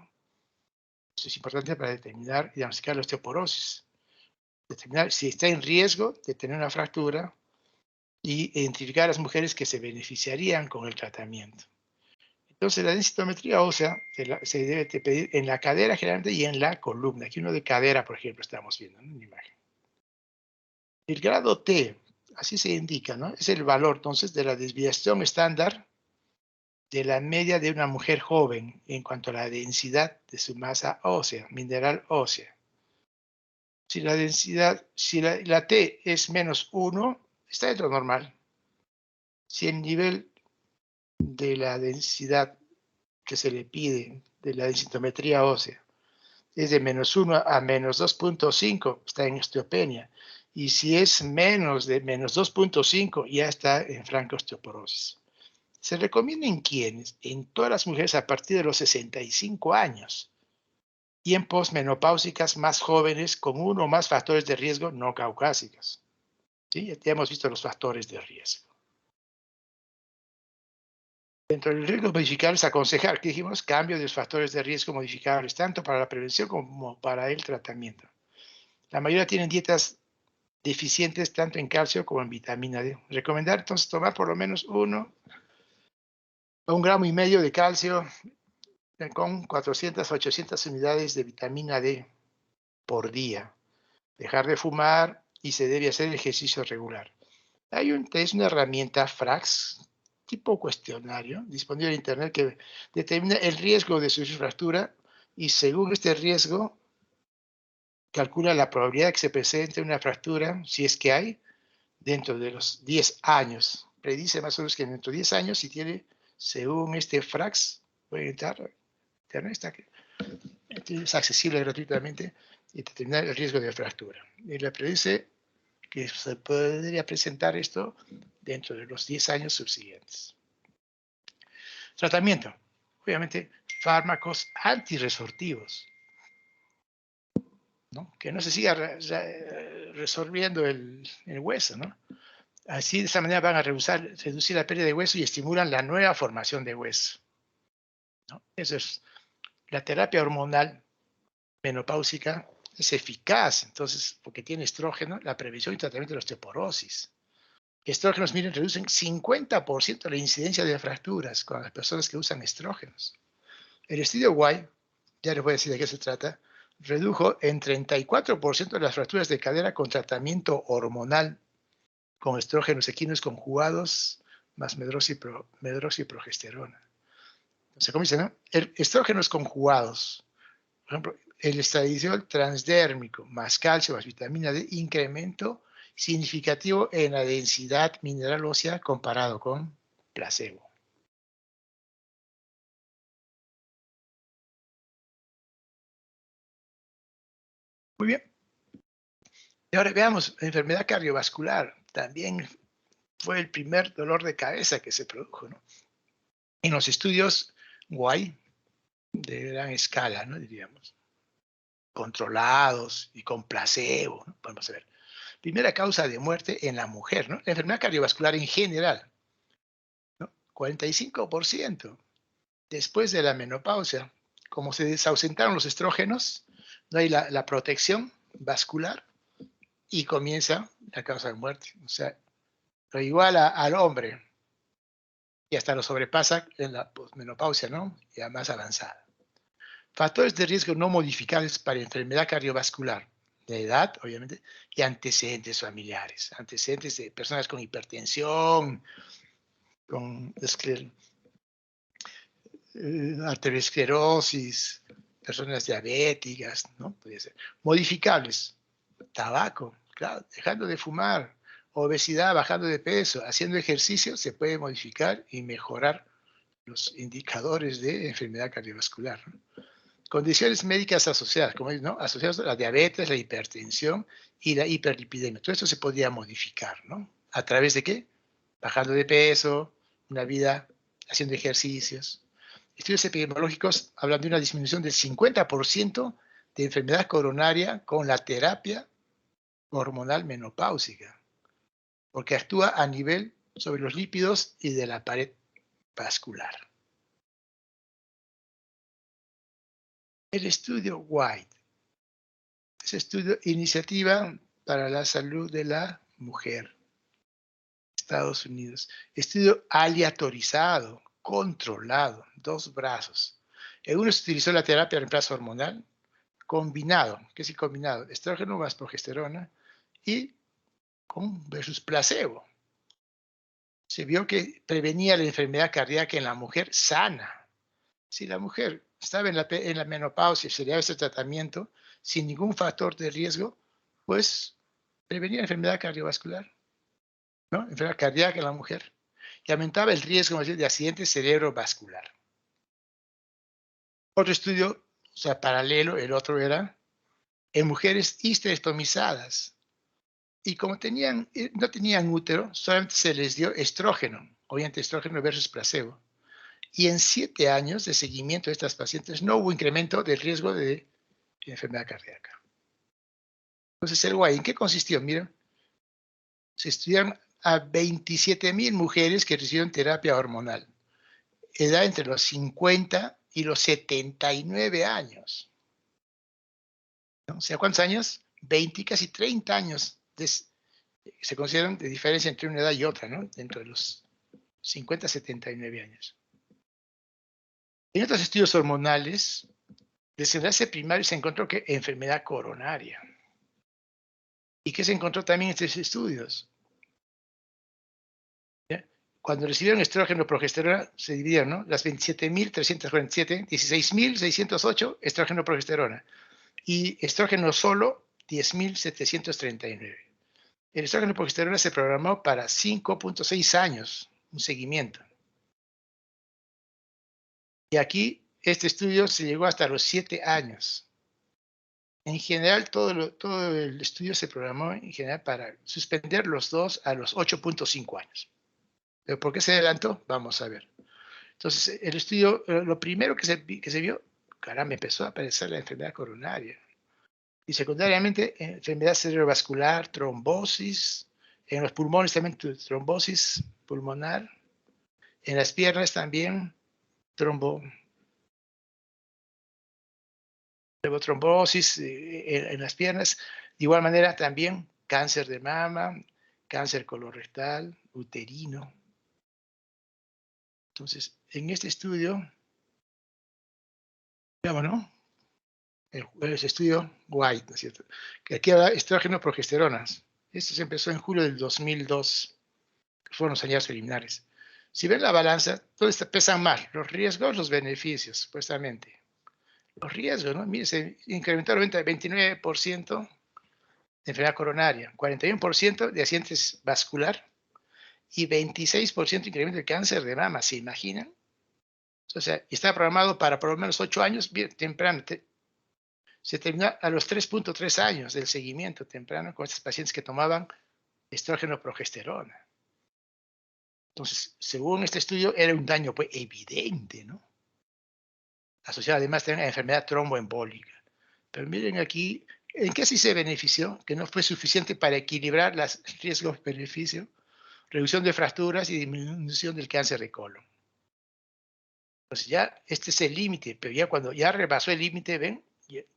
Eso es importante para determinar y diagnosticar la osteoporosis. Determinar si está en riesgo de tener una fractura y identificar a las mujeres que se beneficiarían con el tratamiento. Entonces, la densitometría ósea se debe pedir en la cadera generalmente y en la columna. Aquí uno de cadera, por ejemplo, estamos viendo, ¿no? En la imagen. El grado T, así se indica, ¿no? Es el valor, entonces, de la desviación estándar de la media de una mujer joven en cuanto a la densidad de su masa ósea, mineral ósea. Si la densidad, si la T es menos 1, está dentro de lo normal. Si el nivel de la densidad que se le pide de la densitometría ósea es de menos 1 a menos 2.5, está en osteopenia. Y si es menos de menos 2.5, ya está en franca osteoporosis. Se recomienda en quienes, en todas las mujeres a partir de los 65 años y en posmenopáusicas más jóvenes con uno o más factores de riesgo no caucásicos. ¿Sí? Ya hemos visto los factores de riesgo. Dentro del riesgo modificables, aconsejar, que dijimos, cambio de los factores de riesgo modificables, tanto para la prevención como para el tratamiento. La mayoría tienen dietas deficientes tanto en calcio como en vitamina D. Recomendar entonces tomar por lo menos 1 o 1,5 gramos de calcio con 400 a 800 unidades de vitamina D por día. Dejar de fumar y se debe hacer ejercicio regular. Es una herramienta FRAX, tipo cuestionario, disponible en Internet que determina el riesgo de su fractura y según este riesgo calcula la probabilidad de que se presente una fractura, si es que hay, dentro de los 10 años. Predice más o menos que dentro de 10 años, si tiene, según este FRAX, puede entrar, Internet es accesible gratuitamente y determinar el riesgo de fractura. Y le predice que se podría presentar esto dentro de los 10 años subsiguientes. Tratamiento. Obviamente, fármacos antirresortivos, ¿no? Que no se siga resorbiendo el hueso, ¿no? Así, de esa manera van a reducir la pérdida de hueso y estimulan la nueva formación de hueso, ¿no? Eso es la terapia hormonal menopáusica. Es eficaz, entonces, porque tiene estrógeno, la prevención y tratamiento de la osteoporosis. Estrógenos, miren, reducen 50% la incidencia de fracturas con las personas que usan estrógenos. El estudio White, ya les voy a decir de qué se trata, redujo en 34% de las fracturas de cadera con tratamiento hormonal con estrógenos equinos conjugados más medroxiprogesterona. Entonces, ¿cómo dicen, no? Estrógenos conjugados, por ejemplo, el estradiol transdérmico más calcio más vitamina D, incremento significativo en la densidad mineral ósea comparado con placebo. Muy bien. Y ahora veamos, enfermedad cardiovascular, también fue el primer dolor de cabeza que se produjo, ¿no? En los estudios Guay, de gran escala, ¿no? Diríamos, controlados y con placebo, ¿no? Vamos a ver. Primera causa de muerte en la mujer, ¿no? La enfermedad cardiovascular en general, ¿no? 45%. Después de la menopausia, como se desausentaron los estrógenos, no hay la protección vascular y comienza la causa de muerte. O sea, lo iguala al hombre y hasta lo sobrepasa en la posmenopausia, ¿no? Ya más avanzada. Factores de riesgo no modificables para enfermedad cardiovascular, de edad, obviamente, y antecedentes familiares. Antecedentes de personas con hipertensión, con arteriosclerosis, personas diabéticas, ¿no? Puede ser. Modificables, tabaco, claro, dejando de fumar, obesidad, bajando de peso, haciendo ejercicio, se puede modificar y mejorar los indicadores de enfermedad cardiovascular, ¿no? Condiciones médicas asociadas, como ¿no? Asociadas a la diabetes, la hipertensión y la hiperlipidemia. Todo esto se podría modificar, ¿no? ¿A través de qué? Bajando de peso, una vida haciendo ejercicios. Estudios epidemiológicos hablan de una disminución del 50% de enfermedad coronaria con la terapia hormonal menopáusica, porque actúa a nivel sobre los lípidos y de la pared vascular. El estudio White es estudio Iniciativa para la Salud de la Mujer, Estados Unidos. Estudio aleatorizado, controlado, 2 brazos. En uno se utilizó la terapia de reemplazo hormonal combinado, ¿qué es el combinado? Estrógeno más progesterona y con versus placebo. Se vio que prevenía la enfermedad cardíaca en la mujer sana. Si la mujer estaba en la menopausia y se le daba ese tratamiento sin ningún factor de riesgo, pues prevenía la enfermedad cardiovascular, ¿no? Enfermedad cardíaca en la mujer. Y aumentaba el riesgo más bien, de accidente cerebrovascular. Otro estudio, o sea, paralelo, el otro era en mujeres histerectomizadas. Y como no tenían útero, solamente se les dio estrógeno, obviamente estrógeno versus placebo. Y en 7 años de seguimiento de estas pacientes no hubo incremento del riesgo de enfermedad cardíaca. Entonces, el guay, ¿en qué consistió? Miren, se estudiaron a 27,000 mujeres que recibieron terapia hormonal, edad entre los 50 y los 79 años. ¿No? O sea, ¿cuántos años? 20, casi 30 años se consideran de diferencia entre una edad y otra, ¿no? Dentro de los 50 a 79 años. En otros estudios hormonales, desenlace primario se encontró que enfermedad coronaria. ¿Y qué se encontró también en estos estudios? ¿Ya? Cuando recibieron estrógeno o progesterona, se dividieron, ¿no? Las 27,347, 16,608 estrógeno progesterona. Y estrógeno solo, 10,739. El estrógeno progesterona se programó para 5,6 años, un seguimiento. Y aquí, este estudio se llegó hasta los 7 años. En general, todo el estudio se programó en general para suspender los dos a los 8,5 años. ¿Pero por qué se adelantó? Vamos a ver. Entonces, el estudio, lo primero que se vio, caramba, empezó a aparecer la enfermedad coronaria. Y secundariamente, enfermedad cerebrovascular, trombosis, en los pulmones también trombosis pulmonar, en las piernas también trombosis en las piernas. De igual manera también cáncer de mama, cáncer colorectal, uterino. Entonces, en este estudio, digamos, ¿no? El estudio White, ¿no es cierto? Que aquí habla estrógeno progesteronas. Esto se empezó en julio del 2002, que fueron los años preliminares. Si ven la balanza, ¿dónde pesan más? Los riesgos, los beneficios, supuestamente. Los riesgos, ¿no? Mire, se incrementaron 29% de enfermedad coronaria, 41% de accidente vascular y 26% incremento de cáncer de mama, ¿se imaginan? O sea, está programado para por lo menos 8 años, bien temprano. Se terminó a los 3,3 años del seguimiento temprano con estos pacientes que tomaban estrógeno progesterona. Entonces, según este estudio, era un daño pues, evidente, ¿no? Asociado además también a enfermedad tromboembólica. Pero miren aquí, ¿en qué sí se benefició? Que no fue suficiente para equilibrar los riesgos-beneficio, reducción de fracturas y disminución del cáncer de colon. Entonces ya este es el límite, pero ya cuando ya rebasó el límite, ven,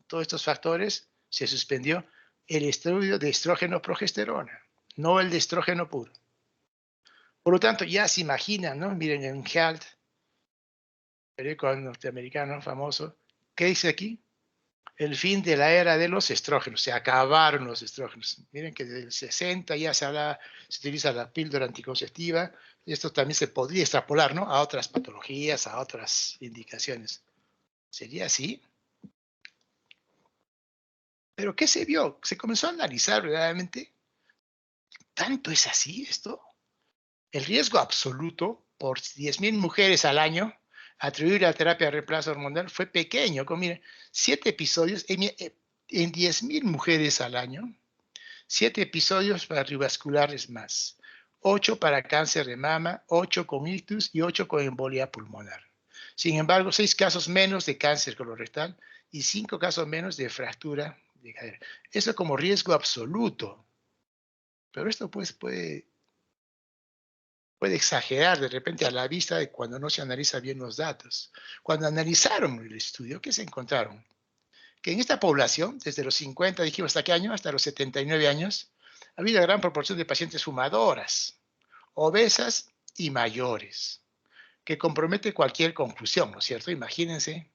todos estos factores, se suspendió el estudio de estrógeno-progesterona, no el de estrógeno puro. Por lo tanto, ya se imaginan, ¿no? Miren en Health, periódico norteamericano famoso, ¿qué dice aquí? El fin de la era de los estrógenos, se acabaron los estrógenos. Miren que desde el 60 ya se utiliza la píldora anticonceptiva, y esto también se podría extrapolar, ¿no? A otras patologías, a otras indicaciones. ¿Sería así? ¿Pero qué se vio? Se comenzó a analizar verdaderamente. ¿Tanto es así esto? El riesgo absoluto por 10.000 mujeres al año atribuir a la terapia de reemplazo hormonal fue pequeño, como miren, 7 episodios en 10.000 mujeres al año, 7 episodios cardiovasculares más, 8 para cáncer de mama, 8 con ictus y 8 con embolia pulmonar. Sin embargo, 6 casos menos de cáncer colorectal y 5 casos menos de fractura de cadera. Eso como riesgo absoluto. Pero esto pues puede exagerar de repente a la vista de cuando no se analiza bien los datos. Cuando analizaron el estudio, ¿qué se encontraron? Que en esta población, desde los 50, dijimos, ¿hasta qué año? Hasta los 79 años, ha habido gran proporción de pacientes fumadoras, obesas y mayores, que compromete cualquier conclusión, ¿no es cierto? Imagínense.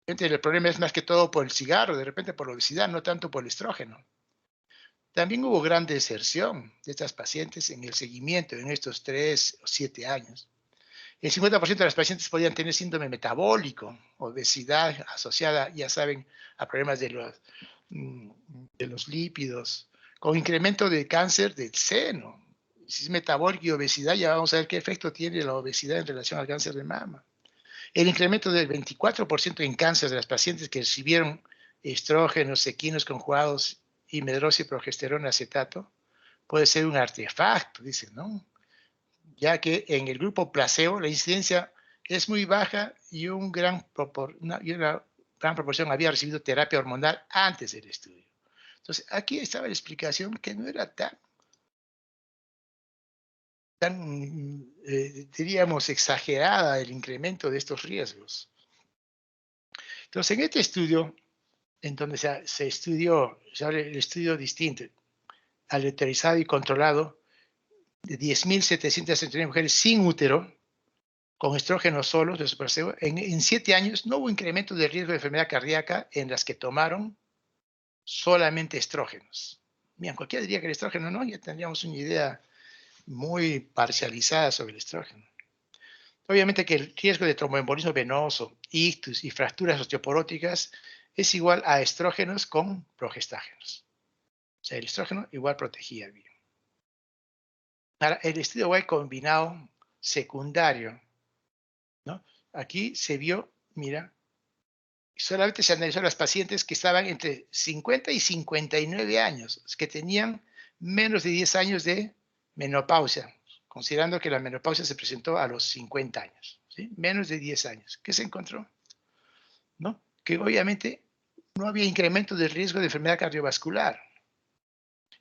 El problema es más que todo por el cigarro, de repente por la obesidad, no tanto por el estrógeno. También hubo gran deserción de estas pacientes en el seguimiento en estos 3 o 7 años. El 50% de las pacientes podían tener síndrome metabólico, obesidad asociada, ya saben, a problemas de los lípidos, con incremento de cáncer del seno. Si es metabólico y obesidad, ya vamos a ver qué efecto tiene la obesidad en relación al cáncer de mama. El incremento del 24% en cáncer de las pacientes que recibieron estrógenos, equinos conjugados y medroxiprogesterona acetato puede ser un artefacto, dicen, ¿no? Ya que en el grupo placebo la incidencia es muy baja y una gran proporción había recibido terapia hormonal antes del estudio. Entonces, aquí estaba la explicación que no era diríamos, exagerada el incremento de estos riesgos. Entonces, en este estudio, en donde se estudió, se habla el estudio distinto, aleatorizado y controlado, de 10.769 mujeres sin útero, con estrógenos solos de su placebo, en 7 años no hubo incremento de riesgo de enfermedad cardíaca en las que tomaron solamente estrógenos. Miren, cualquiera diría que el estrógeno no, ya tendríamos una idea muy parcializada sobre el estrógeno. Obviamente que el riesgo de tromboembolismo venoso, ictus y fracturas osteoporóticas es igual a estrógenos con progestágenos. O sea, el estrógeno igual protegía bien. Ahora, el estudio White combinado secundario, ¿no? Aquí se vio, mira, solamente se analizó a las pacientes que estaban entre 50 y 59 años, que tenían menos de 10 años de menopausia, considerando que la menopausia se presentó a los 50 años, ¿sí? Menos de 10 años. ¿Qué se encontró? ¿No? Que obviamente no había incremento del riesgo de enfermedad cardiovascular.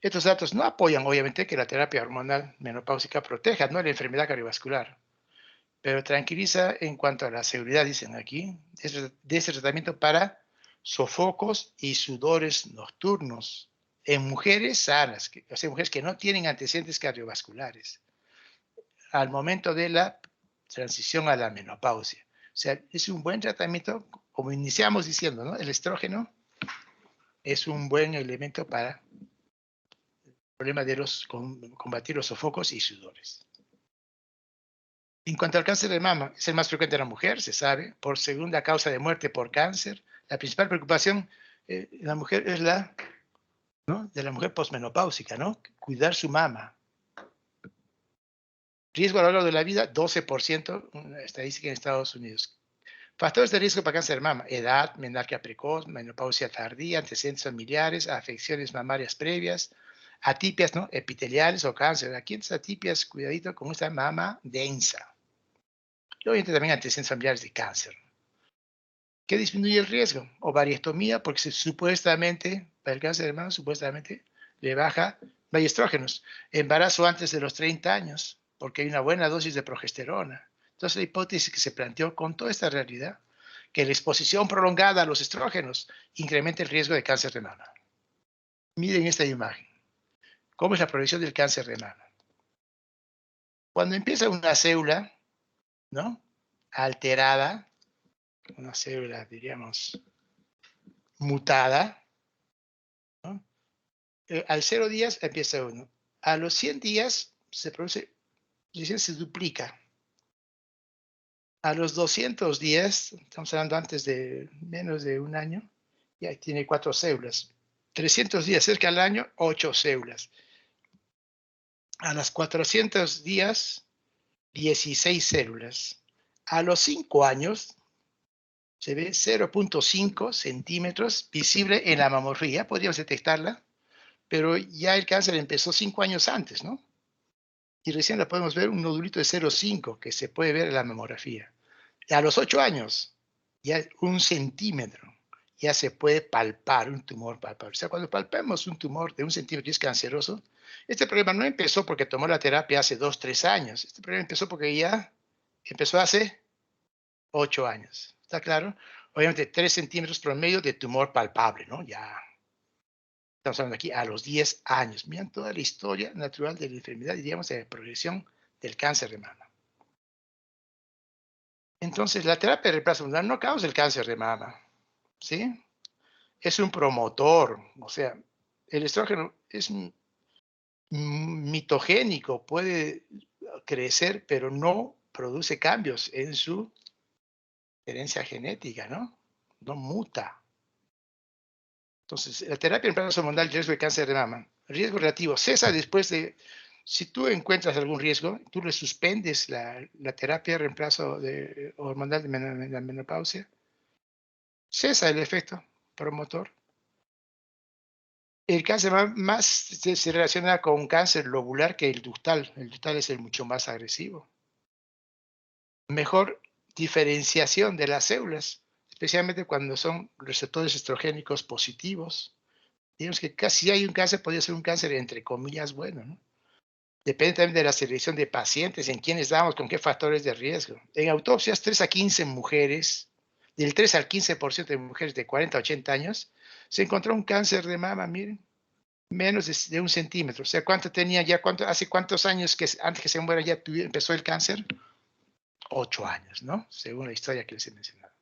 Estos datos no apoyan, obviamente, que la terapia hormonal menopáusica proteja, ¿no?, la enfermedad cardiovascular, pero tranquiliza en cuanto a la seguridad, dicen aquí, de este tratamiento para sofocos y sudores nocturnos en mujeres sanas, o sea, mujeres que no tienen antecedentes cardiovasculares, al momento de la transición a la menopausia. O sea, es un buen tratamiento, como iniciamos diciendo, ¿no? El estrógeno es un buen elemento para el problema de combatir los sofocos y sudores. En cuanto al cáncer de mama, es el más frecuente en la mujer, se sabe, por segunda causa de muerte por cáncer. La principal preocupación en la mujer es ¿no?, de la mujer posmenopáusica, ¿no? Cuidar su mama. Riesgo a lo largo de la vida, 12%, una estadística en Estados Unidos. Factores de riesgo para cáncer de mama: edad, menarquia precoz, menopausia tardía, antecedentes familiares, afecciones mamarias previas, atipias, ¿no? Epiteliales o cáncer. Aquí estas atipias, cuidadito con esta mama densa. Y obviamente también antecedentes familiares de cáncer. ¿Qué disminuye el riesgo? Ovariectomía, porque supuestamente, para el cáncer de mama, supuestamente le baja, no hay estrógenos. Embarazo antes de los 30 años, porque hay una buena dosis de progesterona. Entonces, la hipótesis que se planteó con toda esta realidad, que la exposición prolongada a los estrógenos incrementa el riesgo de cáncer de mama. Miren esta imagen. ¿Cómo es la progresión del cáncer de mama? Cuando empieza una célula, ¿no? Alterada, una célula, diríamos, mutada, ¿no? Al 0 días empieza uno. A los 100 días se produce, se duplica. A los 200 días, estamos hablando antes de menos de un año, ya tiene 4 células. 300 días, cerca del año, 8 células. A los 400 días, 16 células. A los 5 años, se ve 0.5 centímetros visible en la mamografía, podríamos detectarla, pero ya el cáncer empezó 5 años antes, ¿no? Y recién la podemos ver un nodulito de 0.5 que se puede ver en la mamografía. Y a los 8 años, ya 1 centímetro, ya se puede palpar un tumor palpable. O sea, cuando palpamos un tumor de 1 centímetro y es canceroso, este problema no empezó porque tomó la terapia hace 2, 3 años. Este problema empezó porque ya empezó hace 8 años. ¿Está claro? Obviamente 3 centímetros promedio de tumor palpable, ¿no? Ya estamos hablando aquí a los 10 años. Miren toda la historia natural de la enfermedad, diríamos, de la progresión del cáncer de mama. Entonces, la terapia de reemplazo hormonal no causa el cáncer de mama, ¿sí? Es un promotor, o sea, el estrógeno es mitogénico, puede crecer, pero no produce cambios en su herencia genética, ¿no? No muta. Entonces, la terapia de reemplazo hormonal, riesgo de cáncer de mama, riesgo relativo, cesa después de, si tú encuentras algún riesgo, tú le suspendes la terapia de reemplazo hormonal de la menopausia, cesa el efecto promotor. El cáncer más se relaciona con un cáncer lobular que el ductal. El ductal es el mucho más agresivo. Mejor diferenciación de las células, especialmente cuando son receptores estrogénicos positivos. Digamos que casi hay un cáncer, podría ser un cáncer entre comillas bueno, ¿no? Depende también de la selección de pacientes, en quiénes damos, con qué factores de riesgo. En autopsias, 3 a 15 mujeres, del 3 al 15% de mujeres de 40 a 80 años, se encontró un cáncer de mama, miren, menos de 1 centímetro. O sea, ¿cuánto tenía ya? ¿Hace cuántos años que antes que se muera ya empezó el cáncer? 8 años, ¿no? Según la historia que les he mencionado.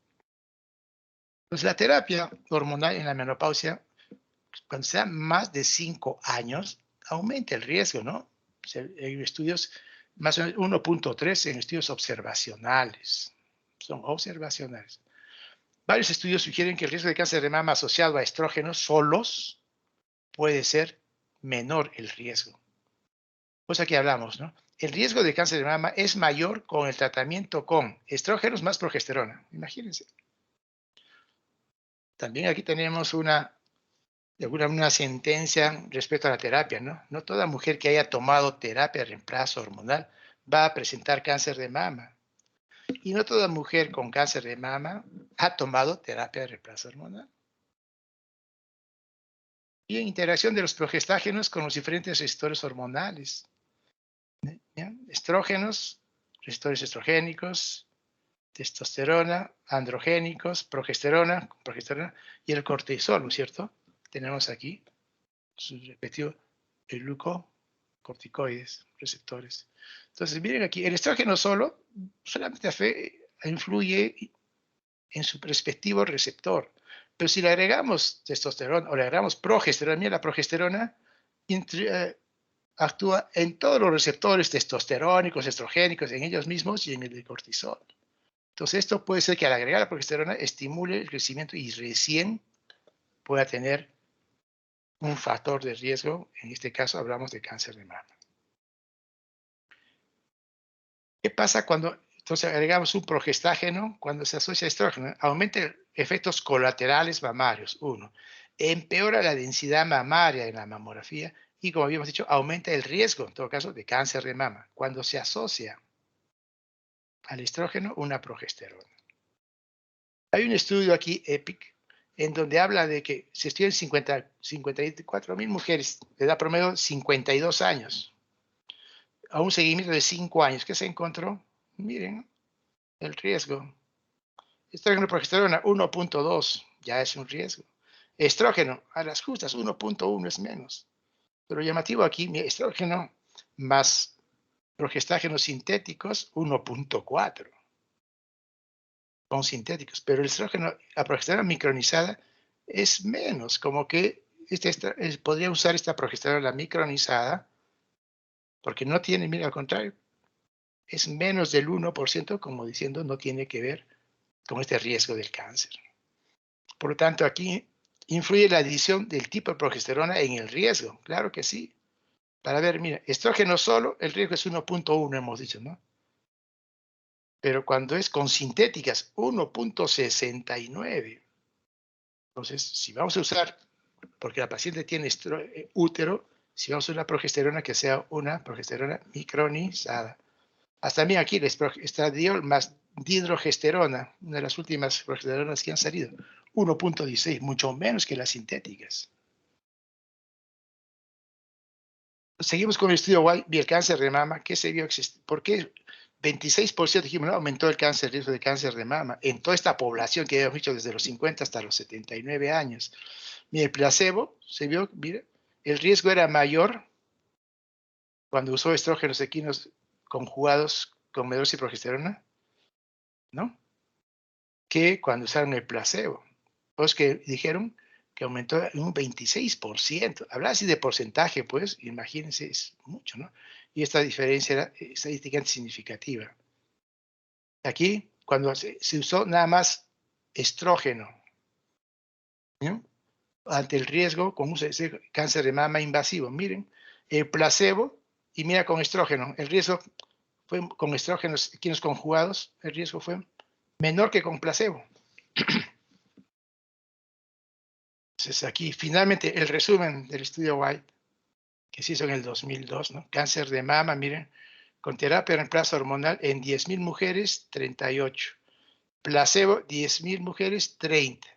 Pues la terapia hormonal en la menopausia, cuando se da más de 5 años, aumenta el riesgo, ¿no? O sea, hay estudios, más o menos 1.3 en estudios observacionales. Son observacionales. Varios estudios sugieren que el riesgo de cáncer de mama asociado a estrógenos solos puede ser menor el riesgo. Cosa que hablamos, ¿no? El riesgo de cáncer de mama es mayor con el tratamiento con estrógenos más progesterona. Imagínense. También aquí tenemos una sentencia respecto a la terapia, ¿no? No toda mujer que haya tomado terapia de reemplazo hormonal va a presentar cáncer de mama. Y no toda mujer con cáncer de mama ha tomado terapia de reemplazo hormonal. Y en interacción de los progestágenos con los diferentes receptores hormonales. ¿Ya? Estrógenos, receptores estrogénicos, testosterona, androgénicos, progesterona y el cortisol, ¿no es cierto? Tenemos aquí sus respectivos glucocorticoides, receptores. Entonces, miren aquí, el estrógeno solamente influye en su respectivo receptor. Pero si le agregamos testosterona o le agregamos progesterona, mira, la progesterona actúa en todos los receptores testosterónicos, estrogénicos, en ellos mismos y en el de cortisol. Entonces, esto puede ser que al agregar la progesterona estimule el crecimiento y recién pueda tener un factor de riesgo. En este caso, hablamos de cáncer de mama. ¿Qué pasa cuando entonces agregamos un progestágeno cuando se asocia a estrógeno? Aumenta efectos colaterales mamarios. 1. Empeora la densidad mamaria en la mamografía y, como habíamos dicho, aumenta el riesgo, en todo caso, de cáncer de mama cuando se asocia al estrógeno una progesterona. Hay un estudio aquí, EPIC, en donde habla de que se estudian 54,000 mujeres de edad promedio 52 años, a un seguimiento de 5 años. ¿Qué se encontró? Miren el riesgo. Estrógeno, progesterona 1.2, ya es un riesgo. Estrógeno, a las justas, 1.1 es menos. Pero llamativo aquí, mi estrógeno más progestágenos sintéticos, 1.4. Son sintéticos, pero el estrógeno, la progesterona micronizada es menos, como que podría usar esta progesterona micronizada, porque no tiene, mira, al contrario, es menos del 1%, como diciendo, no tiene que ver con este riesgo del cáncer. Por lo tanto, aquí influye la adición del tipo de progesterona en el riesgo, claro que sí. Para ver, mira, estrógeno solo, el riesgo es 1.1, hemos dicho, ¿no? Pero cuando es con sintéticas, 1.69. Entonces, si vamos a usar, porque la paciente tiene útero, si vamos a usar una progesterona, que sea una progesterona micronizada. Hasta mí aquí, el estradiol más dihidrogesterona, una de las últimas progesteronas que han salido, 1.16, mucho menos que las sintéticas. Seguimos con el estudio White y el cáncer de mama. ¿Qué se vio? ¿Por qué 26% dijimos, no, aumentó el riesgo de cáncer de mama en toda esta población que habíamos dicho desde los 50 hasta los 79 años? Mira, el placebo se vio, mira, el riesgo era mayor cuando usó estrógenos equinos conjugados con medrosa y progesterona, ¿no? Que cuando usaron el placebo. Pues que dijeron que aumentó en un 26%. Hablar así de porcentaje, pues, imagínense, es mucho, ¿no? Y esta diferencia era estadísticamente significativa. Aquí, cuando se usó nada más estrógeno, ¿no? Ante el riesgo, como se dice, cáncer de mama invasivo. Miren, el placebo y mira con estrógeno. El riesgo fue con estrógenos químicos conjugados, el riesgo fue menor que con placebo. Entonces aquí, finalmente, el resumen del estudio White, que se hizo en el 2002, ¿no? Cáncer de mama, miren, con terapia de reemplazo hormonal en 10,000 mujeres, 38. Placebo, 10,000 mujeres, 30.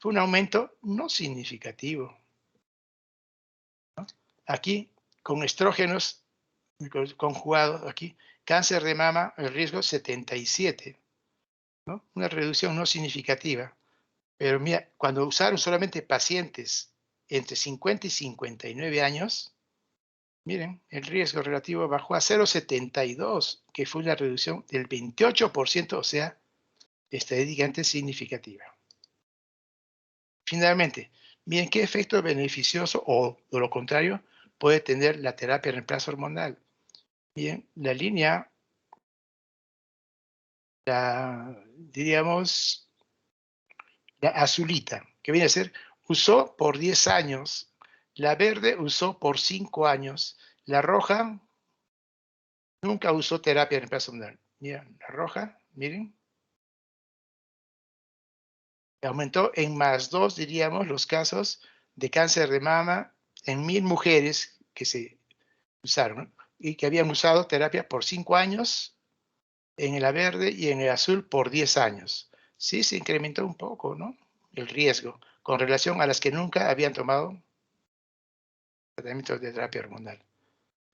Fue un aumento no significativo. Aquí, con estrógenos conjugados, aquí, cáncer de mama, el riesgo 77, ¿no? Una reducción no significativa. Pero mira, cuando usaron solamente pacientes entre 50 y 59 años, miren, el riesgo relativo bajó a 0,72, que fue una reducción del 28%, o sea, estadísticamente significativa. Finalmente, miren qué efecto beneficioso o de lo contrario puede tener la terapia de reemplazo hormonal. Bien, la línea, diríamos, la azulita, que viene a ser, usó por 10 años, la verde usó por 5 años, la roja nunca usó terapia de reemplazo hormonal. Miren, la roja, miren, aumentó en +2, diríamos, los casos de cáncer de mama en 1,000 mujeres que se usaron, ¿no? Y que habían usado terapia por 5 años en la verde y en el azul por 10 años. Sí, se incrementó un poco, ¿no? El riesgo con relación a las que nunca habían tomado tratamiento de terapia hormonal.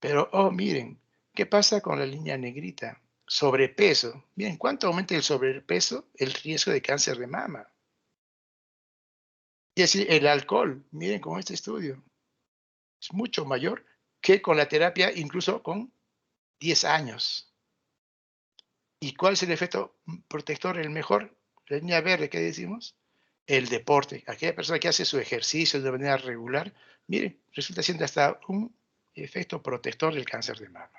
Pero, oh, miren, ¿qué pasa con la línea negrita? Sobrepeso. Miren, ¿cuánto aumenta el sobrepeso? El riesgo de cáncer de mama. Es decir, el alcohol, miren con este estudio, es mucho mayor que con la terapia incluso con 10 años. ¿Y cuál es el efecto protector, el mejor? La línea verde, ¿qué decimos? El deporte. Aquella persona que hace su ejercicio de manera regular, miren, resulta siendo hasta un efecto protector del cáncer de mama.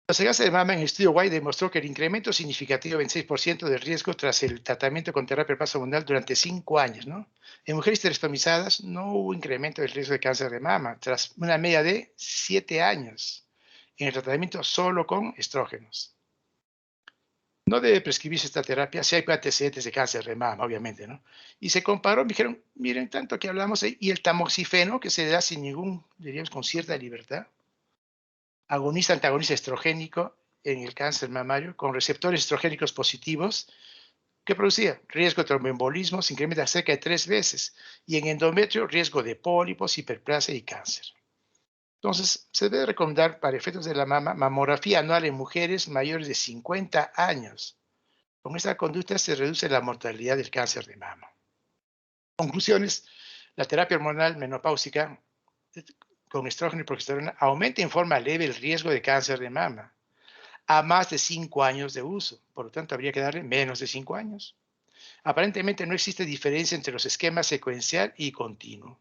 El cáncer de mama en el estudio White demostró que el incremento significativo de 26% del riesgo tras el tratamiento con terapia de reemplazo hormonal durante 5 años, ¿no? En mujeres estereostomizadas no hubo incremento del riesgo de cáncer de mama tras una media de 7 años en el tratamiento solo con estrógenos. No debe prescribirse esta terapia si hay antecedentes de cáncer de mama, obviamente, ¿no? Y se comparó, me dijeron, miren, tanto que hablamos ahí, y el tamoxifeno, que se le da sin ningún, diríamos, con cierta libertad, agonista, antagonista estrogénico en el cáncer mamario, con receptores estrogénicos positivos, que producía riesgo de tromboembolismo, se incrementa cerca de 3 veces, y en endometrio, riesgo de pólipos, hiperplasia y cáncer. Entonces, se debe recomendar para efectos de la mama mamografía anual en mujeres mayores de 50 años. Con esta conducta se reduce la mortalidad del cáncer de mama. Conclusiones: la terapia hormonal menopáusica con estrógeno y progesterona aumenta en forma leve el riesgo de cáncer de mama a más de 5 años de uso. Por lo tanto, habría que darle menos de 5 años. Aparentemente no existe diferencia entre los esquemas secuencial y continuo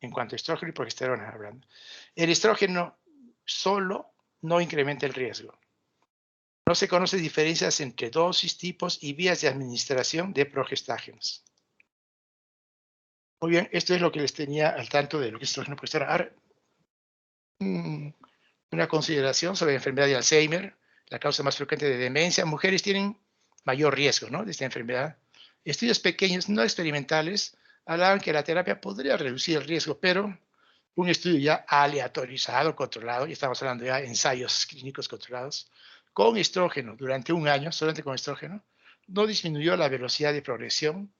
en cuanto a estrógeno y progesterona hablando. El estrógeno solo no incrementa el riesgo. No se conocen diferencias entre dosis, tipos y vías de administración de progestágenos. Muy bien, esto es lo que les tenía al tanto de lo que es estrógeno y progesterona. Ahora, una consideración sobre la enfermedad de Alzheimer, la causa más frecuente de demencia. Mujeres tienen mayor riesgo, ¿no?, de esta enfermedad. Estudios pequeños, no experimentales, hablaban que la terapia podría reducir el riesgo, pero un estudio ya aleatorizado, controlado, y estamos hablando ya de ensayos clínicos controlados, con estrógeno durante un año, solamente con estrógeno, no disminuyó la velocidad de progresión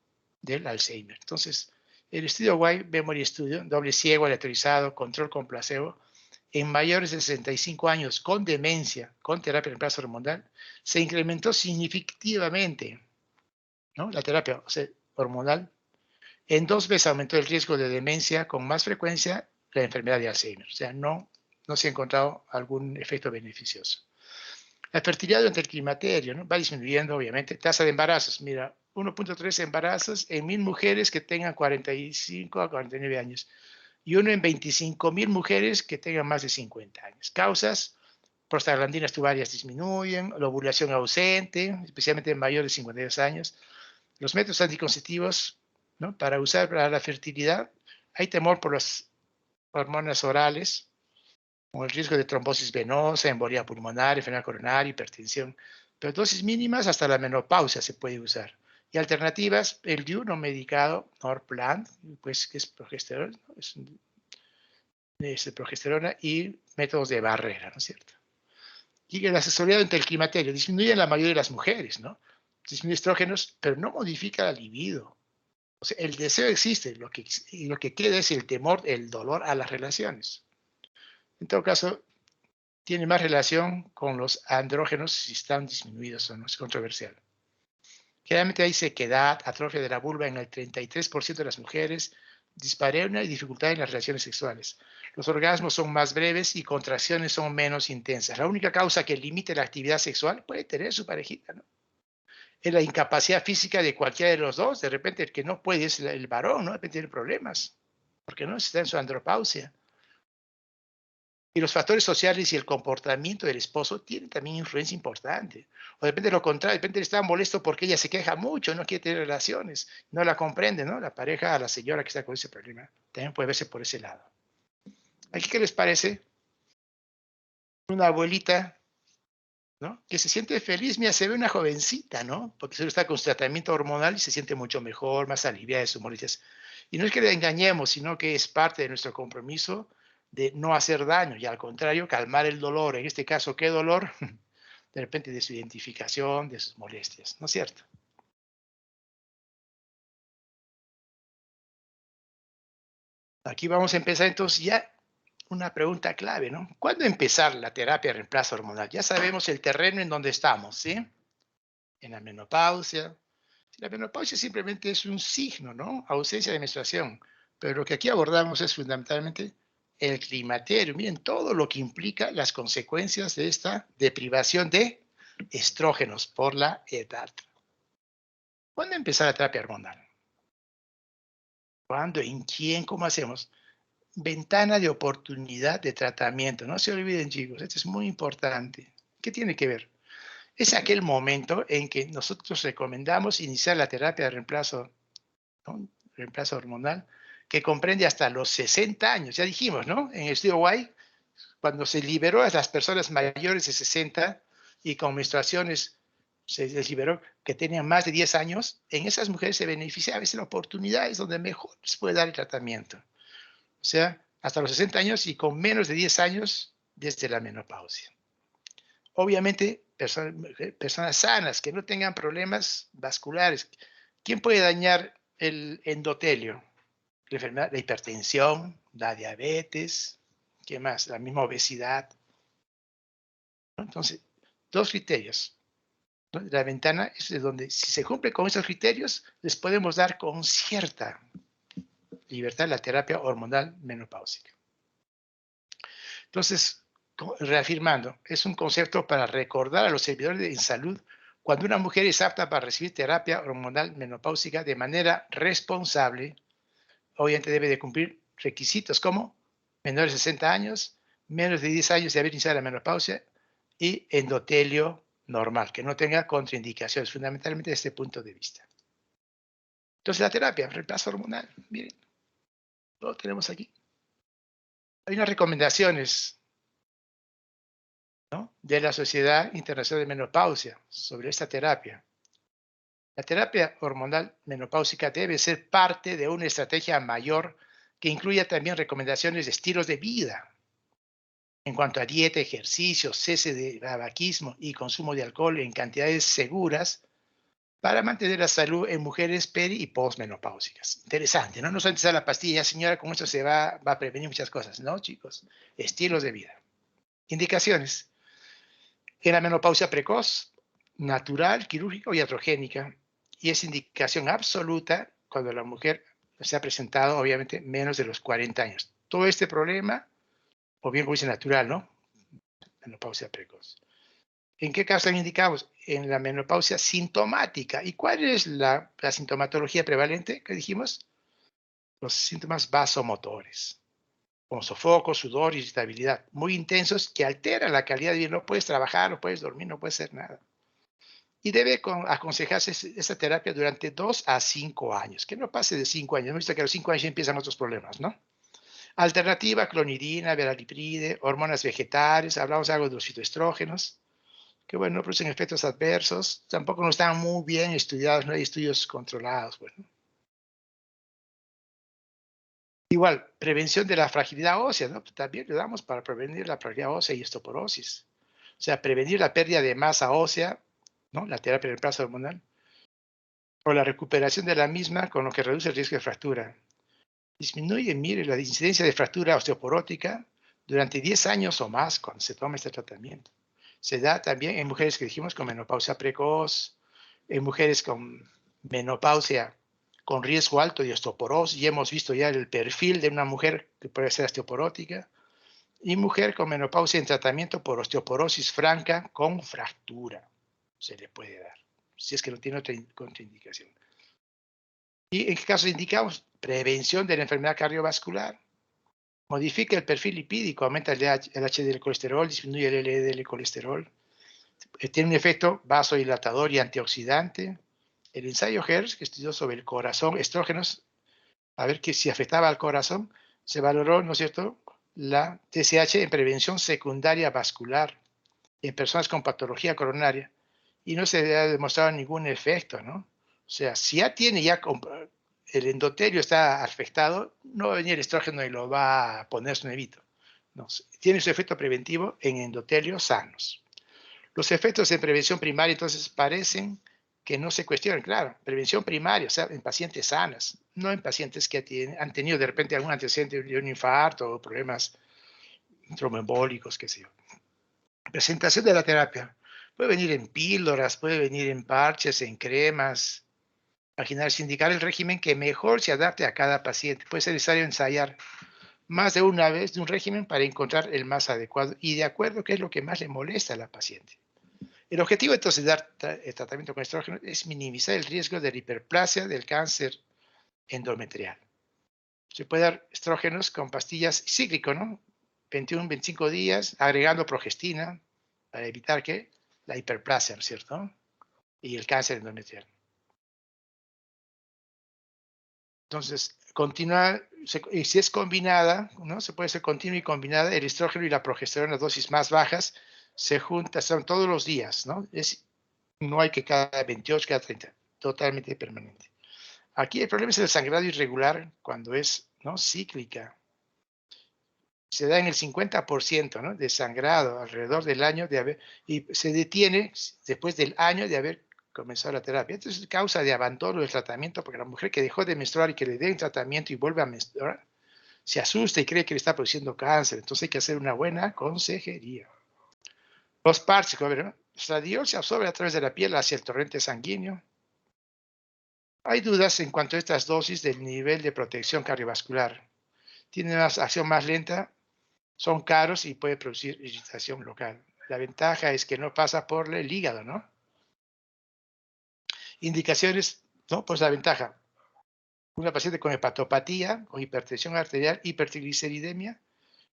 del Alzheimer. Entonces, el estudio White Memory Studio, doble ciego, aleatorizado, control con placebo, en mayores de 65 años con demencia, con terapia de reemplazo hormonal, se incrementó significativamente, ¿no?, la terapia hormonal. En 2 veces aumentó el riesgo de demencia, con más frecuencia la enfermedad de Alzheimer. O sea, no se ha encontrado algún efecto beneficioso. La fertilidad durante el climaterio, ¿no?, va disminuyendo, obviamente. Tasa de embarazos, mira, 1.3 embarazos en 1.000 mujeres que tengan 45 a 49 años. Y uno en 25.000 mujeres que tengan más de 50 años. Causas: prostaglandinas tubarias disminuyen, la ovulación ausente, especialmente en mayores de 52 años. Los métodos anticonceptivos, ¿no?, para usar para la fertilidad, hay temor por las hormonas orales, con el riesgo de trombosis venosa, embolia pulmonar, enfermedad coronaria, hipertensión. Pero dosis mínimas hasta la menopausia se puede usar. Y alternativas: el DIU no medicado, Norplant, pues, que es progesterona, ¿no?, es progesterona, y métodos de barrera, ¿no es cierto? Y el asesoramiento durante el climaterio disminuye en la mayoría de las mujeres, ¿no? Disminuye estrógenos, pero no modifica la libido. O sea, el deseo existe, lo que queda es el temor, el dolor a las relaciones. En todo caso, tiene más relación con los andrógenos si están disminuidos o no, es controversial. Generalmente hay sequedad, atrofia de la vulva en el 33% de las mujeres, dispareunia y dificultad en las relaciones sexuales. Los orgasmos son más breves y contracciones son menos intensas. La única causa que limite la actividad sexual puede tener su parejita, ¿no? Es la incapacidad física de cualquiera de los dos. De repente el que no puede es el varón, ¿no? De repente tiene problemas, porque no está en su andropausia. Y los factores sociales y el comportamiento del esposo tienen también influencia importante. O depende de lo contrario, de repente él está molesto porque ella se queja mucho, no quiere tener relaciones, no la comprende, ¿no?, la pareja, a la señora que está con ese problema. También puede verse por ese lado. ¿Aquí qué les parece? Una abuelita, ¿no?, que se siente feliz, mira, se ve una jovencita, ¿no?, porque solo está con su tratamiento hormonal y se siente mucho mejor, más aliviada de sus molestias. Y no es que le engañemos, sino que es parte de nuestro compromiso de no hacer daño y, al contrario, calmar el dolor. En este caso, ¿qué dolor? De repente de su identificación, de sus molestias, ¿no es cierto? Aquí vamos a empezar entonces ya una pregunta clave, ¿no? ¿Cuándo empezar la terapia de reemplazo hormonal? Ya sabemos el terreno en donde estamos, ¿sí? En la menopausia. La menopausia simplemente es un signo, ¿no? Ausencia de menstruación. Pero lo que aquí abordamos es fundamentalmente el climaterio. Miren todo lo que implica las consecuencias de esta deprivación de estrógenos por la edad. ¿Cuándo empezar la terapia hormonal? ¿Cuándo? ¿En quién? ¿Cómo hacemos? Ventana de oportunidad de tratamiento. No se olviden, chicos, esto es muy importante. ¿Qué tiene que ver? Es aquel momento en que nosotros recomendamos iniciar la terapia de reemplazo, ¿no?, reemplazo hormonal, que comprende hasta los 60 años. Ya dijimos, ¿no?, en el estudio White, cuando se liberó a las personas mayores de 60 y con menstruaciones se les liberó, que tenían más de 10 años, en esas mujeres se beneficia a veces la oportunidades donde mejor se puede dar el tratamiento. O sea, hasta los 60 años y con menos de 10 años desde la menopausia. Obviamente, personas sanas que no tengan problemas vasculares. ¿Quién puede dañar el endotelio? La enfermedad, la hipertensión, la diabetes, ¿qué más? La misma obesidad, ¿no? Entonces, dos criterios, ¿no? La ventana es de donde, si se cumple con esos criterios, les podemos dar con cierta libertad la terapia hormonal menopáusica. Entonces, reafirmando, es un concepto para recordar a los servidores de salud cuando una mujer es apta para recibir terapia hormonal menopáusica de manera responsable. Obviamente debe de cumplir requisitos como menores de 60 años, menos de 10 años de haber iniciado la menopausia y endotelio normal, que no tenga contraindicaciones, fundamentalmente desde este punto de vista. Entonces la terapia, reemplazo hormonal, miren, lo tenemos aquí. Hay unas recomendaciones, ¿no?, de la Sociedad Internacional de Menopausia sobre esta terapia. La terapia hormonal menopáusica debe ser parte de una estrategia mayor que incluya también recomendaciones de estilos de vida en cuanto a dieta, ejercicio, cese de tabaquismo y consumo de alcohol en cantidades seguras para mantener la salud en mujeres peri y posmenopáusicas. Interesante, ¿no? No solamente usar la pastilla, señora, con esto se va a prevenir muchas cosas, ¿no, chicos? Estilos de vida. Indicaciones. En la menopausia precoz, natural, quirúrgica o iatrogénica, y es indicación absoluta cuando la mujer se ha presentado, obviamente, menos de los 40 años. Todo este problema, o bien como dice natural, ¿no? Menopausia precoz. ¿En qué caso indicamos? En la menopausia sintomática. ¿Y cuál es la sintomatología prevalente que dijimos? Los síntomas vasomotores, como sofoco, sudor, irritabilidad, muy intensos que alteran la calidad de vida. No puedes trabajar, no puedes dormir, no puedes hacer nada. Y debe aconsejarse esta terapia durante 2 a 5 años, que no pase de 5 años. Hemos visto que a los 5 años ya empiezan otros problemas, ¿no? Alternativa, clonidina, veralipride, hormonas vegetales, hablamos algo de los fitoestrógenos, que bueno, no producen efectos adversos, tampoco no están muy bien estudiados, no hay estudios controlados, bueno. Igual, prevención de la fragilidad ósea, ¿no? También le damos para prevenir la fragilidad ósea y osteoporosis. O sea, prevenir la pérdida de masa ósea, ¿no? La terapia de reemplazo hormonal, o la recuperación de la misma, con lo que reduce el riesgo de fractura. Disminuye, mire, la incidencia de fractura osteoporótica durante 10 años o más cuando se toma este tratamiento. Se da también en mujeres que dijimos con menopausia precoz, en mujeres con menopausia con riesgo alto de osteoporosis, y hemos visto ya el perfil de una mujer que puede ser osteoporótica, y mujer con menopausia en tratamiento por osteoporosis franca con fractura. Se le puede dar, si es que no tiene otra contraindicación. ¿Y en qué caso indicamos? Prevención de la enfermedad cardiovascular. Modifica el perfil lipídico, aumenta el HDL colesterol, disminuye el LDL colesterol. Tiene un efecto vasodilatador y antioxidante. El ensayo HERS, que estudió sobre el corazón, estrógenos, a ver que si afectaba al corazón, se valoró, ¿no es cierto?, la TSH en prevención secundaria vascular en personas con patología coronaria y no se ha demostrado ningún efecto, ¿no? O sea, si ya tiene el endotelio está afectado, no va a venir el estrógeno y lo va a poner su nevito. No, tiene su efecto preventivo en endotelios sanos. Los efectos en prevención primaria entonces parecen que no se cuestionan, claro, prevención primaria, o sea, en pacientes sanas, no en pacientes que han tenido de repente algún antecedente de un infarto o problemas tromboembólicos, qué sé yo. Presentación de la terapia. Puede venir en píldoras, puede venir en parches, en cremas. Imaginarse indicar el régimen que mejor se adapte a cada paciente. Puede ser necesario ensayar más de una vez de un régimen para encontrar el más adecuado y de acuerdo a qué es lo que más le molesta a la paciente. El objetivo entonces de dar el tratamiento con estrógeno es minimizar el riesgo de la hiperplasia del cáncer endometrial. Se puede dar estrógenos con pastillas cíclico, ¿no? 21, 25 días, agregando progestina para evitar que la hiperplasia, ¿no es cierto? Y el cáncer endometrial. Entonces, y si es combinada, ¿no? Se puede ser continua y combinada, el estrógeno y la progesterona, dosis más bajas, se juntan, son todos los días, ¿no? Es No hay que cada 28, cada 30, totalmente permanente. Aquí el problema es el sangrado irregular cuando es, ¿no?, cíclica. Se da en el 50%, ¿no?, de sangrado alrededor del año de haber, y se detiene después del año de haber comenzado la terapia. Esto es causa de abandono del tratamiento, porque la mujer que dejó de menstruar y que le den tratamiento y vuelve a menstruar, se asusta y cree que le está produciendo cáncer. Entonces hay que hacer una buena consejería. Los parches, ¿no? El estradiol se absorbe a través de la piel hacia el torrente sanguíneo. Hay dudas en cuanto a estas dosis del nivel de protección cardiovascular. Tienen una acción más lenta, son caros y puede producir irritación local. La ventaja es que no pasa por el hígado, ¿no? Indicaciones, ¿no? Pues la ventaja. Una paciente con hepatopatía, con hipertensión arterial, hipertrigliceridemia,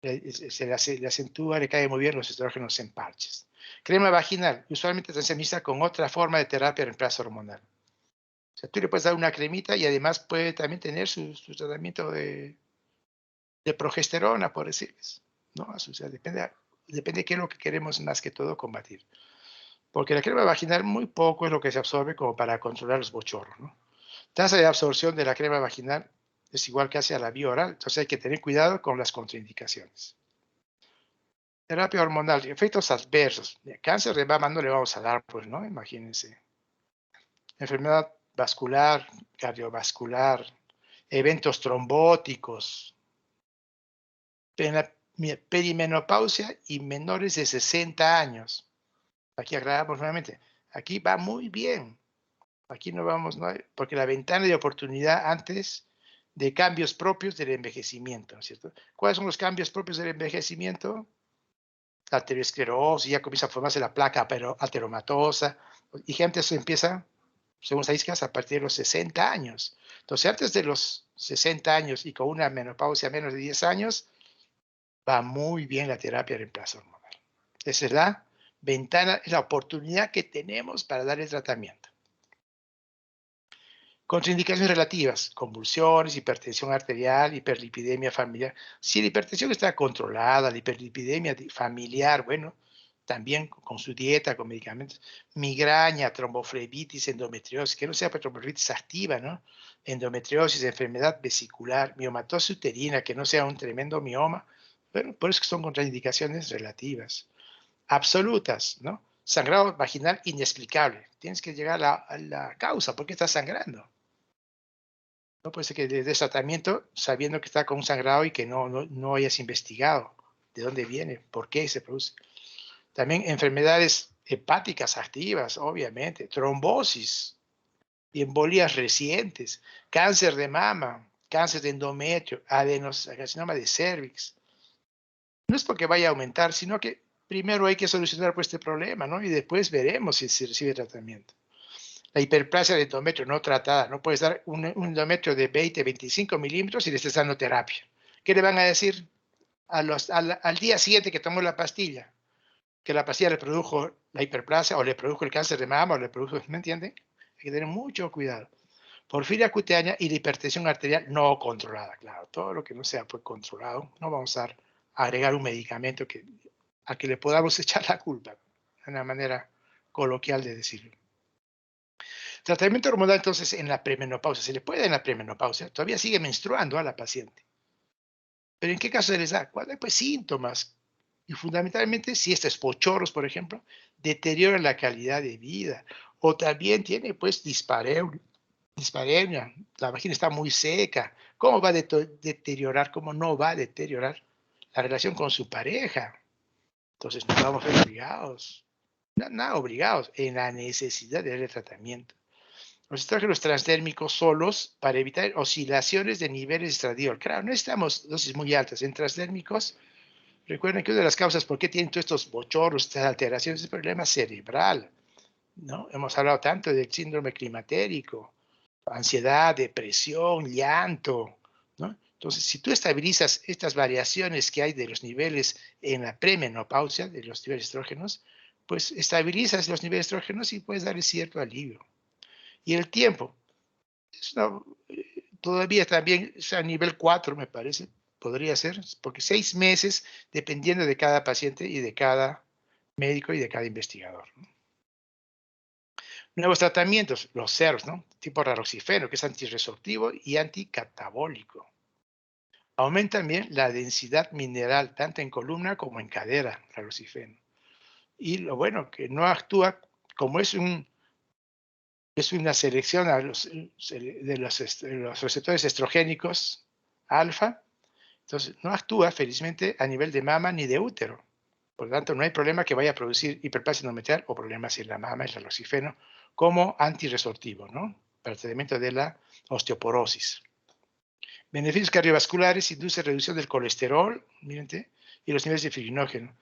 le acentúa, le cae muy bien los estrógenos en parches. Crema vaginal, usualmente se administra con otra forma de terapia de reemplazo hormonal. O sea, tú le puedes dar una cremita y además puede también tener su tratamiento de progesterona, por decirles, ¿no? O sea, depende de qué es lo que queremos más que todo combatir. Porque la crema vaginal muy poco es lo que se absorbe como para controlar los bochornos, ¿no? Tasa de absorción de la crema vaginal es igual que hace a la vía oral, entonces hay que tener cuidado con las contraindicaciones. Terapia hormonal, efectos adversos. Cáncer de mama no le vamos a dar, pues, ¿no? Imagínense. Enfermedad vascular, cardiovascular, eventos trombóticos, perimenopausia y menores de 60 años. Aquí aclaramos nuevamente. Aquí va muy bien. Aquí no vamos, no hay, porque la ventana de oportunidad antes de cambios propios del envejecimiento, ¿no es cierto? ¿Cuáles son los cambios propios del envejecimiento? La arteriosclerosis, ya comienza a formarse la placa ateromatosa, y gente se empieza, según estadísticas, a partir de los 60 años. Entonces, antes de los 60 años y con una menopausia menos de 10 años, va muy bien la terapia de reemplazo hormonal. Esa es la ventana, es la oportunidad que tenemos para dar el tratamiento. Contraindicaciones relativas, convulsiones, hipertensión arterial, hiperlipidemia familiar. Si la hipertensión está controlada, la hiperlipidemia familiar, bueno, también con su dieta, con medicamentos, migraña, tromboflebitis, endometriosis, que no sea tromboflebitis activa, ¿no? Endometriosis, enfermedad vesicular, miomatosis uterina, que no sea un tremendo mioma. Bueno, por eso que son contraindicaciones relativas. Absolutas, ¿no? Sangrado vaginal inexplicable. Tienes que llegar a la causa, ¿por qué está sangrando? No puede ser que le des tratamiento sabiendo que está con un sangrado y que no hayas investigado de dónde viene, por qué se produce. También enfermedades hepáticas activas, obviamente, trombosis y embolías recientes, cáncer de mama, cáncer de endometrio, adenocarcinoma de cervix. No es porque vaya a aumentar, sino que primero hay que solucionar pues, este problema, ¿no? Y después veremos si se recibe tratamiento. La hiperplasia de endometrio no tratada. No puedes dar un endometrio de 20, 25 milímetros y le estés dando terapia. ¿Qué le van a decir al día siguiente que tomó la pastilla? Que la pastilla le produjo la hiperplasia o le produjo el cáncer de mama o le produjo, ¿me entienden? Hay que tener mucho cuidado. Porfiria cutánea y la hipertensión arterial no controlada, claro. Todo lo que no sea pues, controlado, no vamos a agregar un medicamento a que le podamos echar la culpa. De una manera coloquial de decirlo. Tratamiento hormonal, entonces, en la premenopausia. Se le puede dar en la premenopausia. Todavía sigue menstruando a la paciente. Pero ¿en qué caso se les da? Cuando hay pues, síntomas. Y fundamentalmente, si estos pochorros, por ejemplo, deterioran la calidad de vida. O también tiene, pues, dispareunia. La vagina está muy seca. ¿Cómo va a deteriorar? ¿Cómo no va a deteriorar la relación con su pareja? Entonces, no vamos a ver obligados. Nada obligados en la necesidad de darle tratamiento. Los estrógenos transdérmicos solos para evitar oscilaciones de niveles de estradiol. Claro, no necesitamos dosis muy altas. En transdérmicos, recuerden que una de las causas por qué tienen todos estos bochornos, estas alteraciones, es el problema cerebral. ¿No? Hemos hablado tanto del síndrome climatérico, ansiedad, depresión, llanto. ¿No? Entonces, si tú estabilizas estas variaciones que hay de los niveles en la premenopausia, de los niveles de estrógenos, pues estabilizas los niveles de estrógenos y puedes darle cierto alivio. Y el tiempo, todavía también es a nivel 4, me parece, podría ser, porque 6 meses, dependiendo de cada paciente y de cada médico y de cada investigador. Nuevos tratamientos, los SERMs, ¿no? Tipo raroxifeno, que es antirresortivo y anticatabólico. Aumenta también la densidad mineral, tanto en columna como en cadera, raroxifeno. Y lo bueno, que no actúa, como es una selección de los receptores estrogénicos alfa, entonces no actúa felizmente a nivel de mama ni de útero. Por lo tanto, no hay problema que vaya a producir hiperplasia endometrial o problemas en la mama, el raroxifeno, como antirresortivo, ¿no? Para el tratamiento de la osteoporosis. Beneficios cardiovasculares: induce reducción del colesterol, miren, y los niveles de fibrinógeno.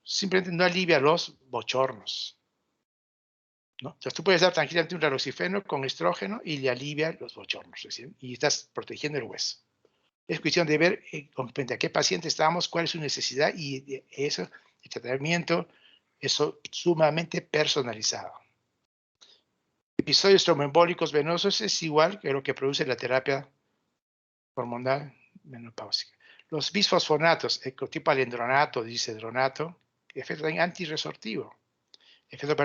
Simplemente no alivia los bochornos, ¿no? Entonces tú puedes dar tranquilamente un raroxifeno con estrógeno y le alivia los bochornos, ¿sí? Y estás protegiendo el hueso. Es cuestión de ver frente a qué paciente estamos, cuál es su necesidad y eso, el tratamiento, eso sumamente personalizado. Episodios tromboembólicos venosos es igual que lo que produce la terapia hormonal menopáusica. Los bisfosfonatos, tipo alendronato, disedronato, efecto antirresortivo, efecto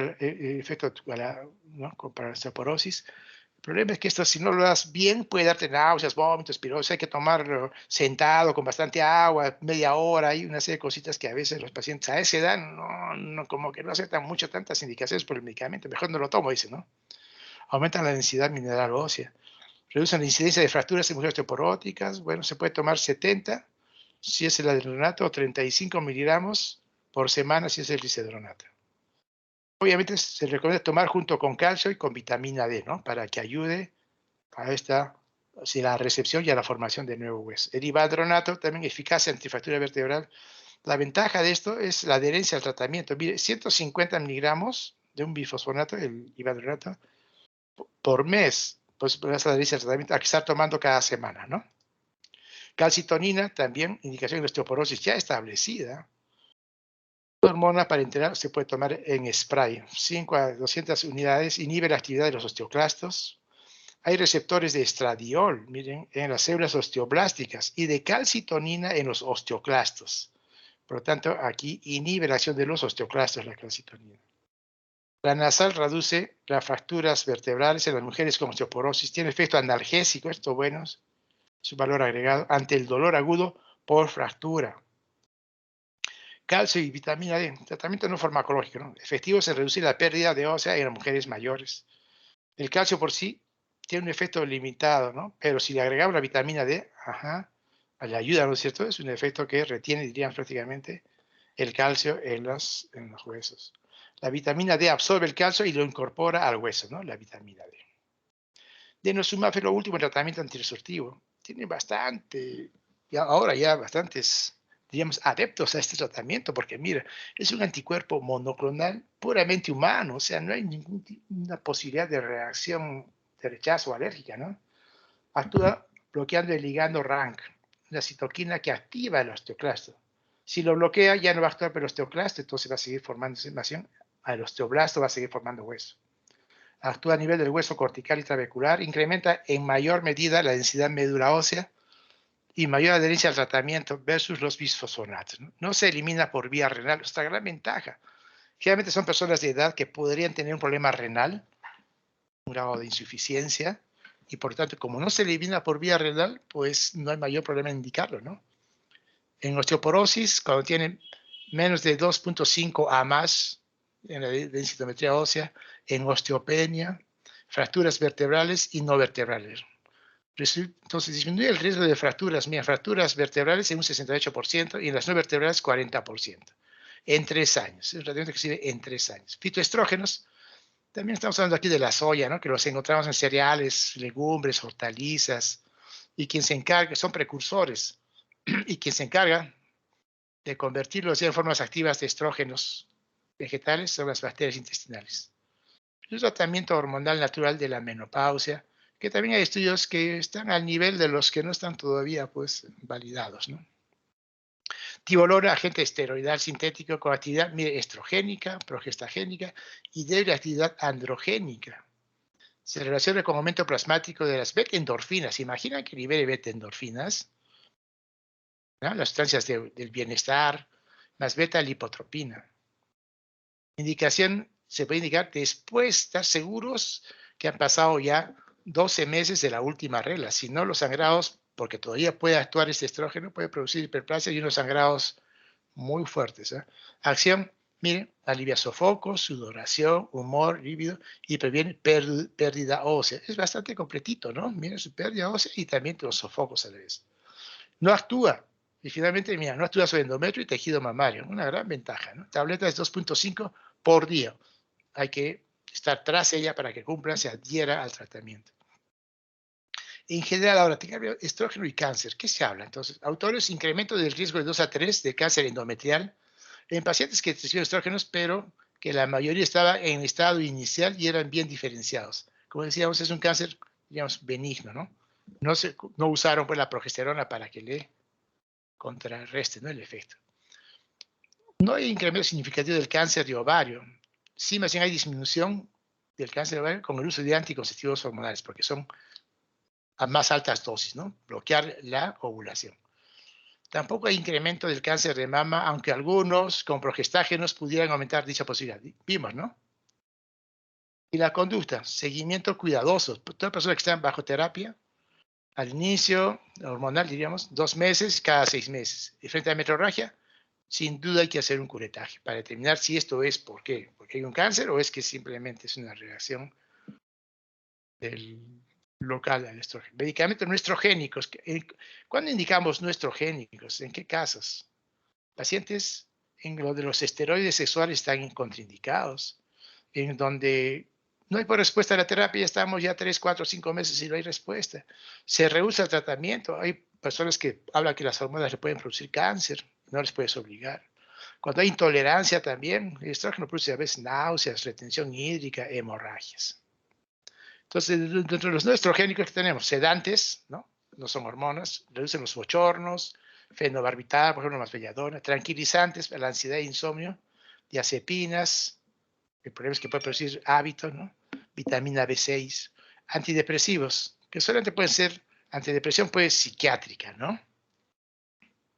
para, ¿no? para la osteoporosis. El problema es que esto, si no lo das bien, puede darte náuseas, vómitos, pirosis. Hay que tomarlo sentado con bastante agua, media hora. Hay una serie de cositas que a veces los pacientes a esa edad como que no aceptan mucho tantas indicaciones por el medicamento. Mejor no lo tomo, dice, ¿no? Aumentan la densidad mineral ósea. Reducen la incidencia de fracturas en mujeres osteoporóticas. Bueno, se puede tomar 70 si es el adrenalato o 35 miligramos por semana si es el disedronato. Obviamente se recomienda tomar junto con calcio y con vitamina D, ¿no? Para que ayude a la recepción y a la formación de nuevo hueso. El ivadronato también eficaz antifractura vertebral. La ventaja de esto es la adherencia al tratamiento. Mire, 150 miligramos de un bifosfonato, el ivadronato, por mes, pues esa adherencia al tratamiento, hay que estar tomando cada semana, ¿no? Calcitonina, también indicación de osteoporosis ya establecida. Hormona parenteral se puede tomar en spray, 5 a 200 unidades, inhibe la actividad de los osteoclastos. Hay receptores de estradiol, miren, en las células osteoblásticas y de calcitonina en los osteoclastos. Por lo tanto, aquí inhibe la acción de los osteoclastos la calcitonina. La nasal reduce las fracturas vertebrales en las mujeres con osteoporosis. Tiene efecto analgésico, esto bueno, su valor agregado, ante el dolor agudo por fractura. Calcio y vitamina D, tratamiento no farmacológico, ¿no? Efectivos en reducir la pérdida de ósea en las mujeres mayores. El calcio por sí tiene un efecto limitado, ¿no? Pero si le agregamos la vitamina D, le ayuda, ¿no es cierto? Es un efecto que retiene, dirían prácticamente, el calcio en los huesos. La vitamina D absorbe el calcio y lo incorpora al hueso, ¿no? La vitamina D. Denosumab es lo último tratamiento antirresortivo. Tiene bastante, ahora ya bastantes, diríamos, adeptos a este tratamiento, porque mira, es un anticuerpo monoclonal puramente humano, o sea, no hay ninguna posibilidad de reacción de rechazo alérgica, ¿no? Actúa bloqueando el ligando RANK, una citoquina que activa el osteoclasto. Si lo bloquea, ya no va a actuar por el osteoclasto, entonces va a seguir formando inflamación, el osteoblasto va a seguir formando hueso. Actúa a nivel del hueso cortical y trabecular, incrementa en mayor medida la densidad medula ósea y mayor adherencia al tratamiento versus los bisfosfonatos. No se elimina por vía renal, es una gran ventaja. Generalmente son personas de edad que podrían tener un problema renal, un grado de insuficiencia, y por tanto, como no se elimina por vía renal, pues no hay mayor problema en indicarlo, ¿no? En osteoporosis, cuando tienen menos de 2.5 a más en la densitometría ósea, en osteopenia, fracturas vertebrales y no vertebrales. Entonces disminuye el riesgo de fracturas, mira, fracturas vertebrales en un 68% y en las no vertebrales 40%, en 3 años. Es un tratamiento que sirve en 3 años. Fitoestrógenos, también estamos hablando aquí de la soya, ¿no? Que los encontramos en cereales, legumbres, hortalizas, y quien se encarga, son precursores, y quien se encarga de convertirlos en formas activas de estrógenos vegetales son las bacterias intestinales. El tratamiento hormonal natural de la menopausia, que también hay estudios que están al nivel de los que no están todavía pues validados, ¿no? Tibolol, agente esteroidal sintético con actividad estrogénica, progestagénica y de actividad androgénica. Se relaciona con aumento plasmático de las beta-endorfinas. ¿Imaginan que libere beta-endorfinas? ¿No? Las sustancias del bienestar, más beta-lipotropina. Indicación se puede indicar después de estar seguros que han pasado ya 12 meses de la última regla. Si no, los sangrados, porque todavía puede actuar este estrógeno, puede producir hiperplasia y unos sangrados muy fuertes. Acción, miren, alivia sofocos, sudoración, humor, lívido y previene pérdida ósea. Es bastante completito, ¿no? Miren su pérdida ósea y también los sofocos a la vez. No actúa. Y finalmente, mira, no actúa sobre endometrio y tejido mamario. Una gran ventaja, ¿no? Tableta es 2.5 por día. Hay que estar tras ella para que cumpla, se adhiera al tratamiento. En general, ahora, tenga estrógeno y cáncer. ¿Qué se habla? Entonces, autores, incremento del riesgo de 2 a 3 de cáncer endometrial en pacientes que recibieron estrógenos, pero que la mayoría estaba en estado inicial y eran bien diferenciados. Como decíamos, es un cáncer, digamos, benigno, ¿no? No usaron pues la progesterona para que le contrarreste, ¿no?, el efecto. No hay incremento significativo del cáncer de ovario. Sí, más bien hay disminución del cáncer de ovario con el uso de anticonceptivos hormonales, porque son a más altas dosis, ¿no? Bloquear la ovulación. Tampoco hay incremento del cáncer de mama, aunque algunos con progestágenos pudieran aumentar dicha posibilidad. Vimos, ¿no? Y la conducta, seguimiento cuidadoso. Toda persona que está bajo terapia, al inicio, hormonal, diríamos, 2 meses, cada 6 meses. Y frente a metrorragia, sin duda hay que hacer un curetaje para determinar si esto es ¿por qué? Porque hay un cáncer o es que simplemente es una reacción del local al estrógeno. Medicamentos no estrogénicos. ¿Cuándo indicamos no estrogénicos? ¿En qué casos? Pacientes en lo de los esteroides sexuales están contraindicados, en donde no hay por respuesta a la terapia, estamos ya 3, 4, 5 meses y no hay respuesta. Se rehúsa el tratamiento. Hay personas que hablan que las hormonas le pueden producir cáncer, no les puedes obligar. Cuando hay intolerancia también, el estrógeno produce a veces náuseas, retención hídrica, hemorragias. Entonces, dentro de los no estrogénicos que tenemos, sedantes, ¿no? No son hormonas, reducen los bochornos, fenobarbital, por ejemplo, más belladona, tranquilizantes para la ansiedad e insomnio, diazepinas, el problema es que puede producir hábitos, ¿no? Vitamina B6, antidepresivos, que solamente pueden ser, antidepresión puede ser psiquiátrica, ¿no?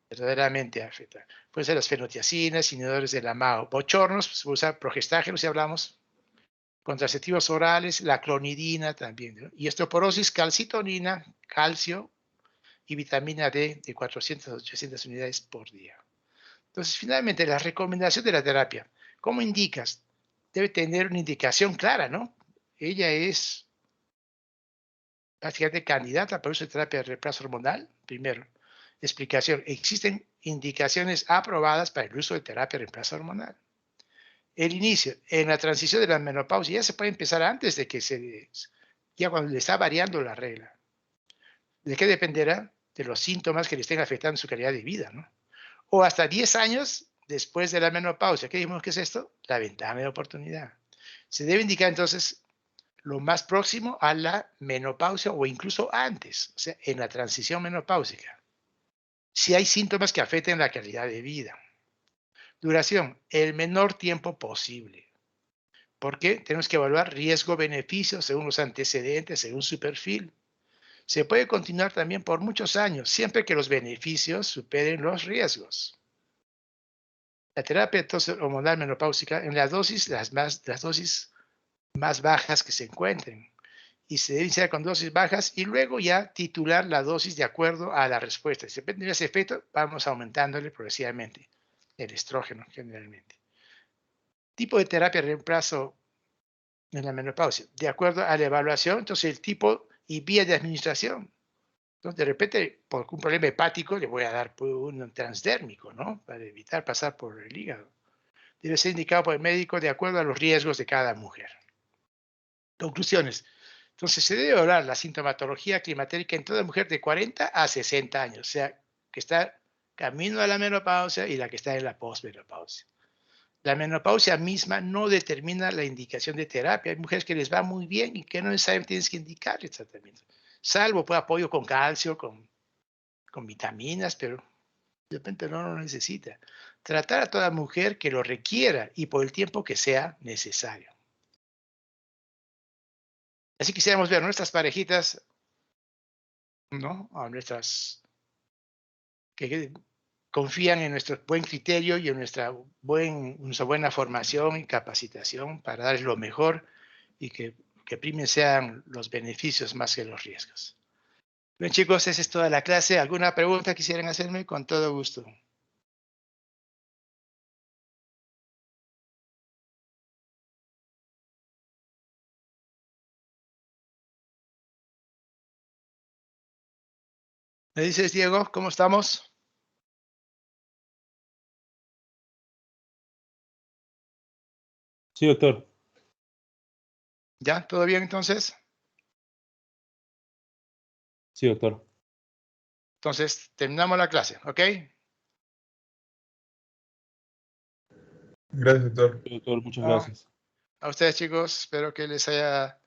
Verdaderamente afecta. Pueden ser las fenotiacinas, inhibidores del AMAO, bochornos, pues, se puede usar progestágeno, si hablamos, contraceptivos orales, la clonidina también, ¿no? Y osteoporosis, calcitonina, calcio y vitamina D de 400 a 800 unidades por día. Entonces, finalmente, la recomendación de la terapia. ¿Cómo indicas? Debe tener una indicación clara, ¿no? Ella es prácticamente candidata para uso de terapia de reemplazo hormonal. Primero, explicación. Existen indicaciones aprobadas para el uso de terapia de reemplazo hormonal. El inicio, en la transición de la menopausia, ya se puede empezar antes de que ya cuando le está variando la regla. ¿De qué dependerá? De los síntomas que le estén afectando su calidad de vida, ¿no? O hasta 10 años después de la menopausia. ¿Qué dijimos que es esto? La ventana de oportunidad. Se debe indicar entonces lo más próximo a la menopausia o incluso antes, o sea, en la transición menopáusica. Si hay síntomas que afecten la calidad de vida. Duración, el menor tiempo posible. Porque tenemos que evaluar riesgo-beneficio según los antecedentes, según su perfil. Se puede continuar también por muchos años, siempre que los beneficios superen los riesgos. La terapia entonces hormonal menopáusica en las dosis más bajas que se encuentren. Y se debe iniciar con dosis bajas y luego ya titular la dosis de acuerdo a la respuesta. Si depende de ese efecto, vamos aumentándole progresivamente el estrógeno generalmente. Tipo de terapia de reemplazo en la menopausia, de acuerdo a la evaluación, entonces el tipo y vía de administración. Entonces, de repente, por un problema hepático, le voy a dar un transdérmico, ¿no? Para evitar pasar por el hígado. Debe ser indicado por el médico de acuerdo a los riesgos de cada mujer. Conclusiones. Entonces, se debe evaluar la sintomatología climatérica en toda mujer de 40 a 60 años, o sea, que está camino a la menopausia y la que está en la posmenopausia. La menopausia misma no determina la indicación de terapia. Hay mujeres que les va muy bien y que no necesariamente tienes que indicar el tratamiento, salvo por apoyo con calcio, con vitaminas, pero de repente no lo necesita. Tratar a toda mujer que lo requiera y por el tiempo que sea necesario. Así quisiéramos ver nuestras parejitas, ¿no? A nuestras, que confían en nuestro buen criterio y en nuestra buena formación y capacitación para darles lo mejor y que primen sean los beneficios más que los riesgos. Bien, chicos, esa es toda la clase. ¿Alguna pregunta quisieran hacerme? Con todo gusto. ¿Me dices, Diego, cómo estamos? Sí, doctor. ¿Ya? ¿Todo bien entonces? Sí, doctor. Entonces, terminamos la clase, ¿ok? Gracias, doctor. Sí, doctor, muchas No, gracias. a ustedes, chicos, espero que les haya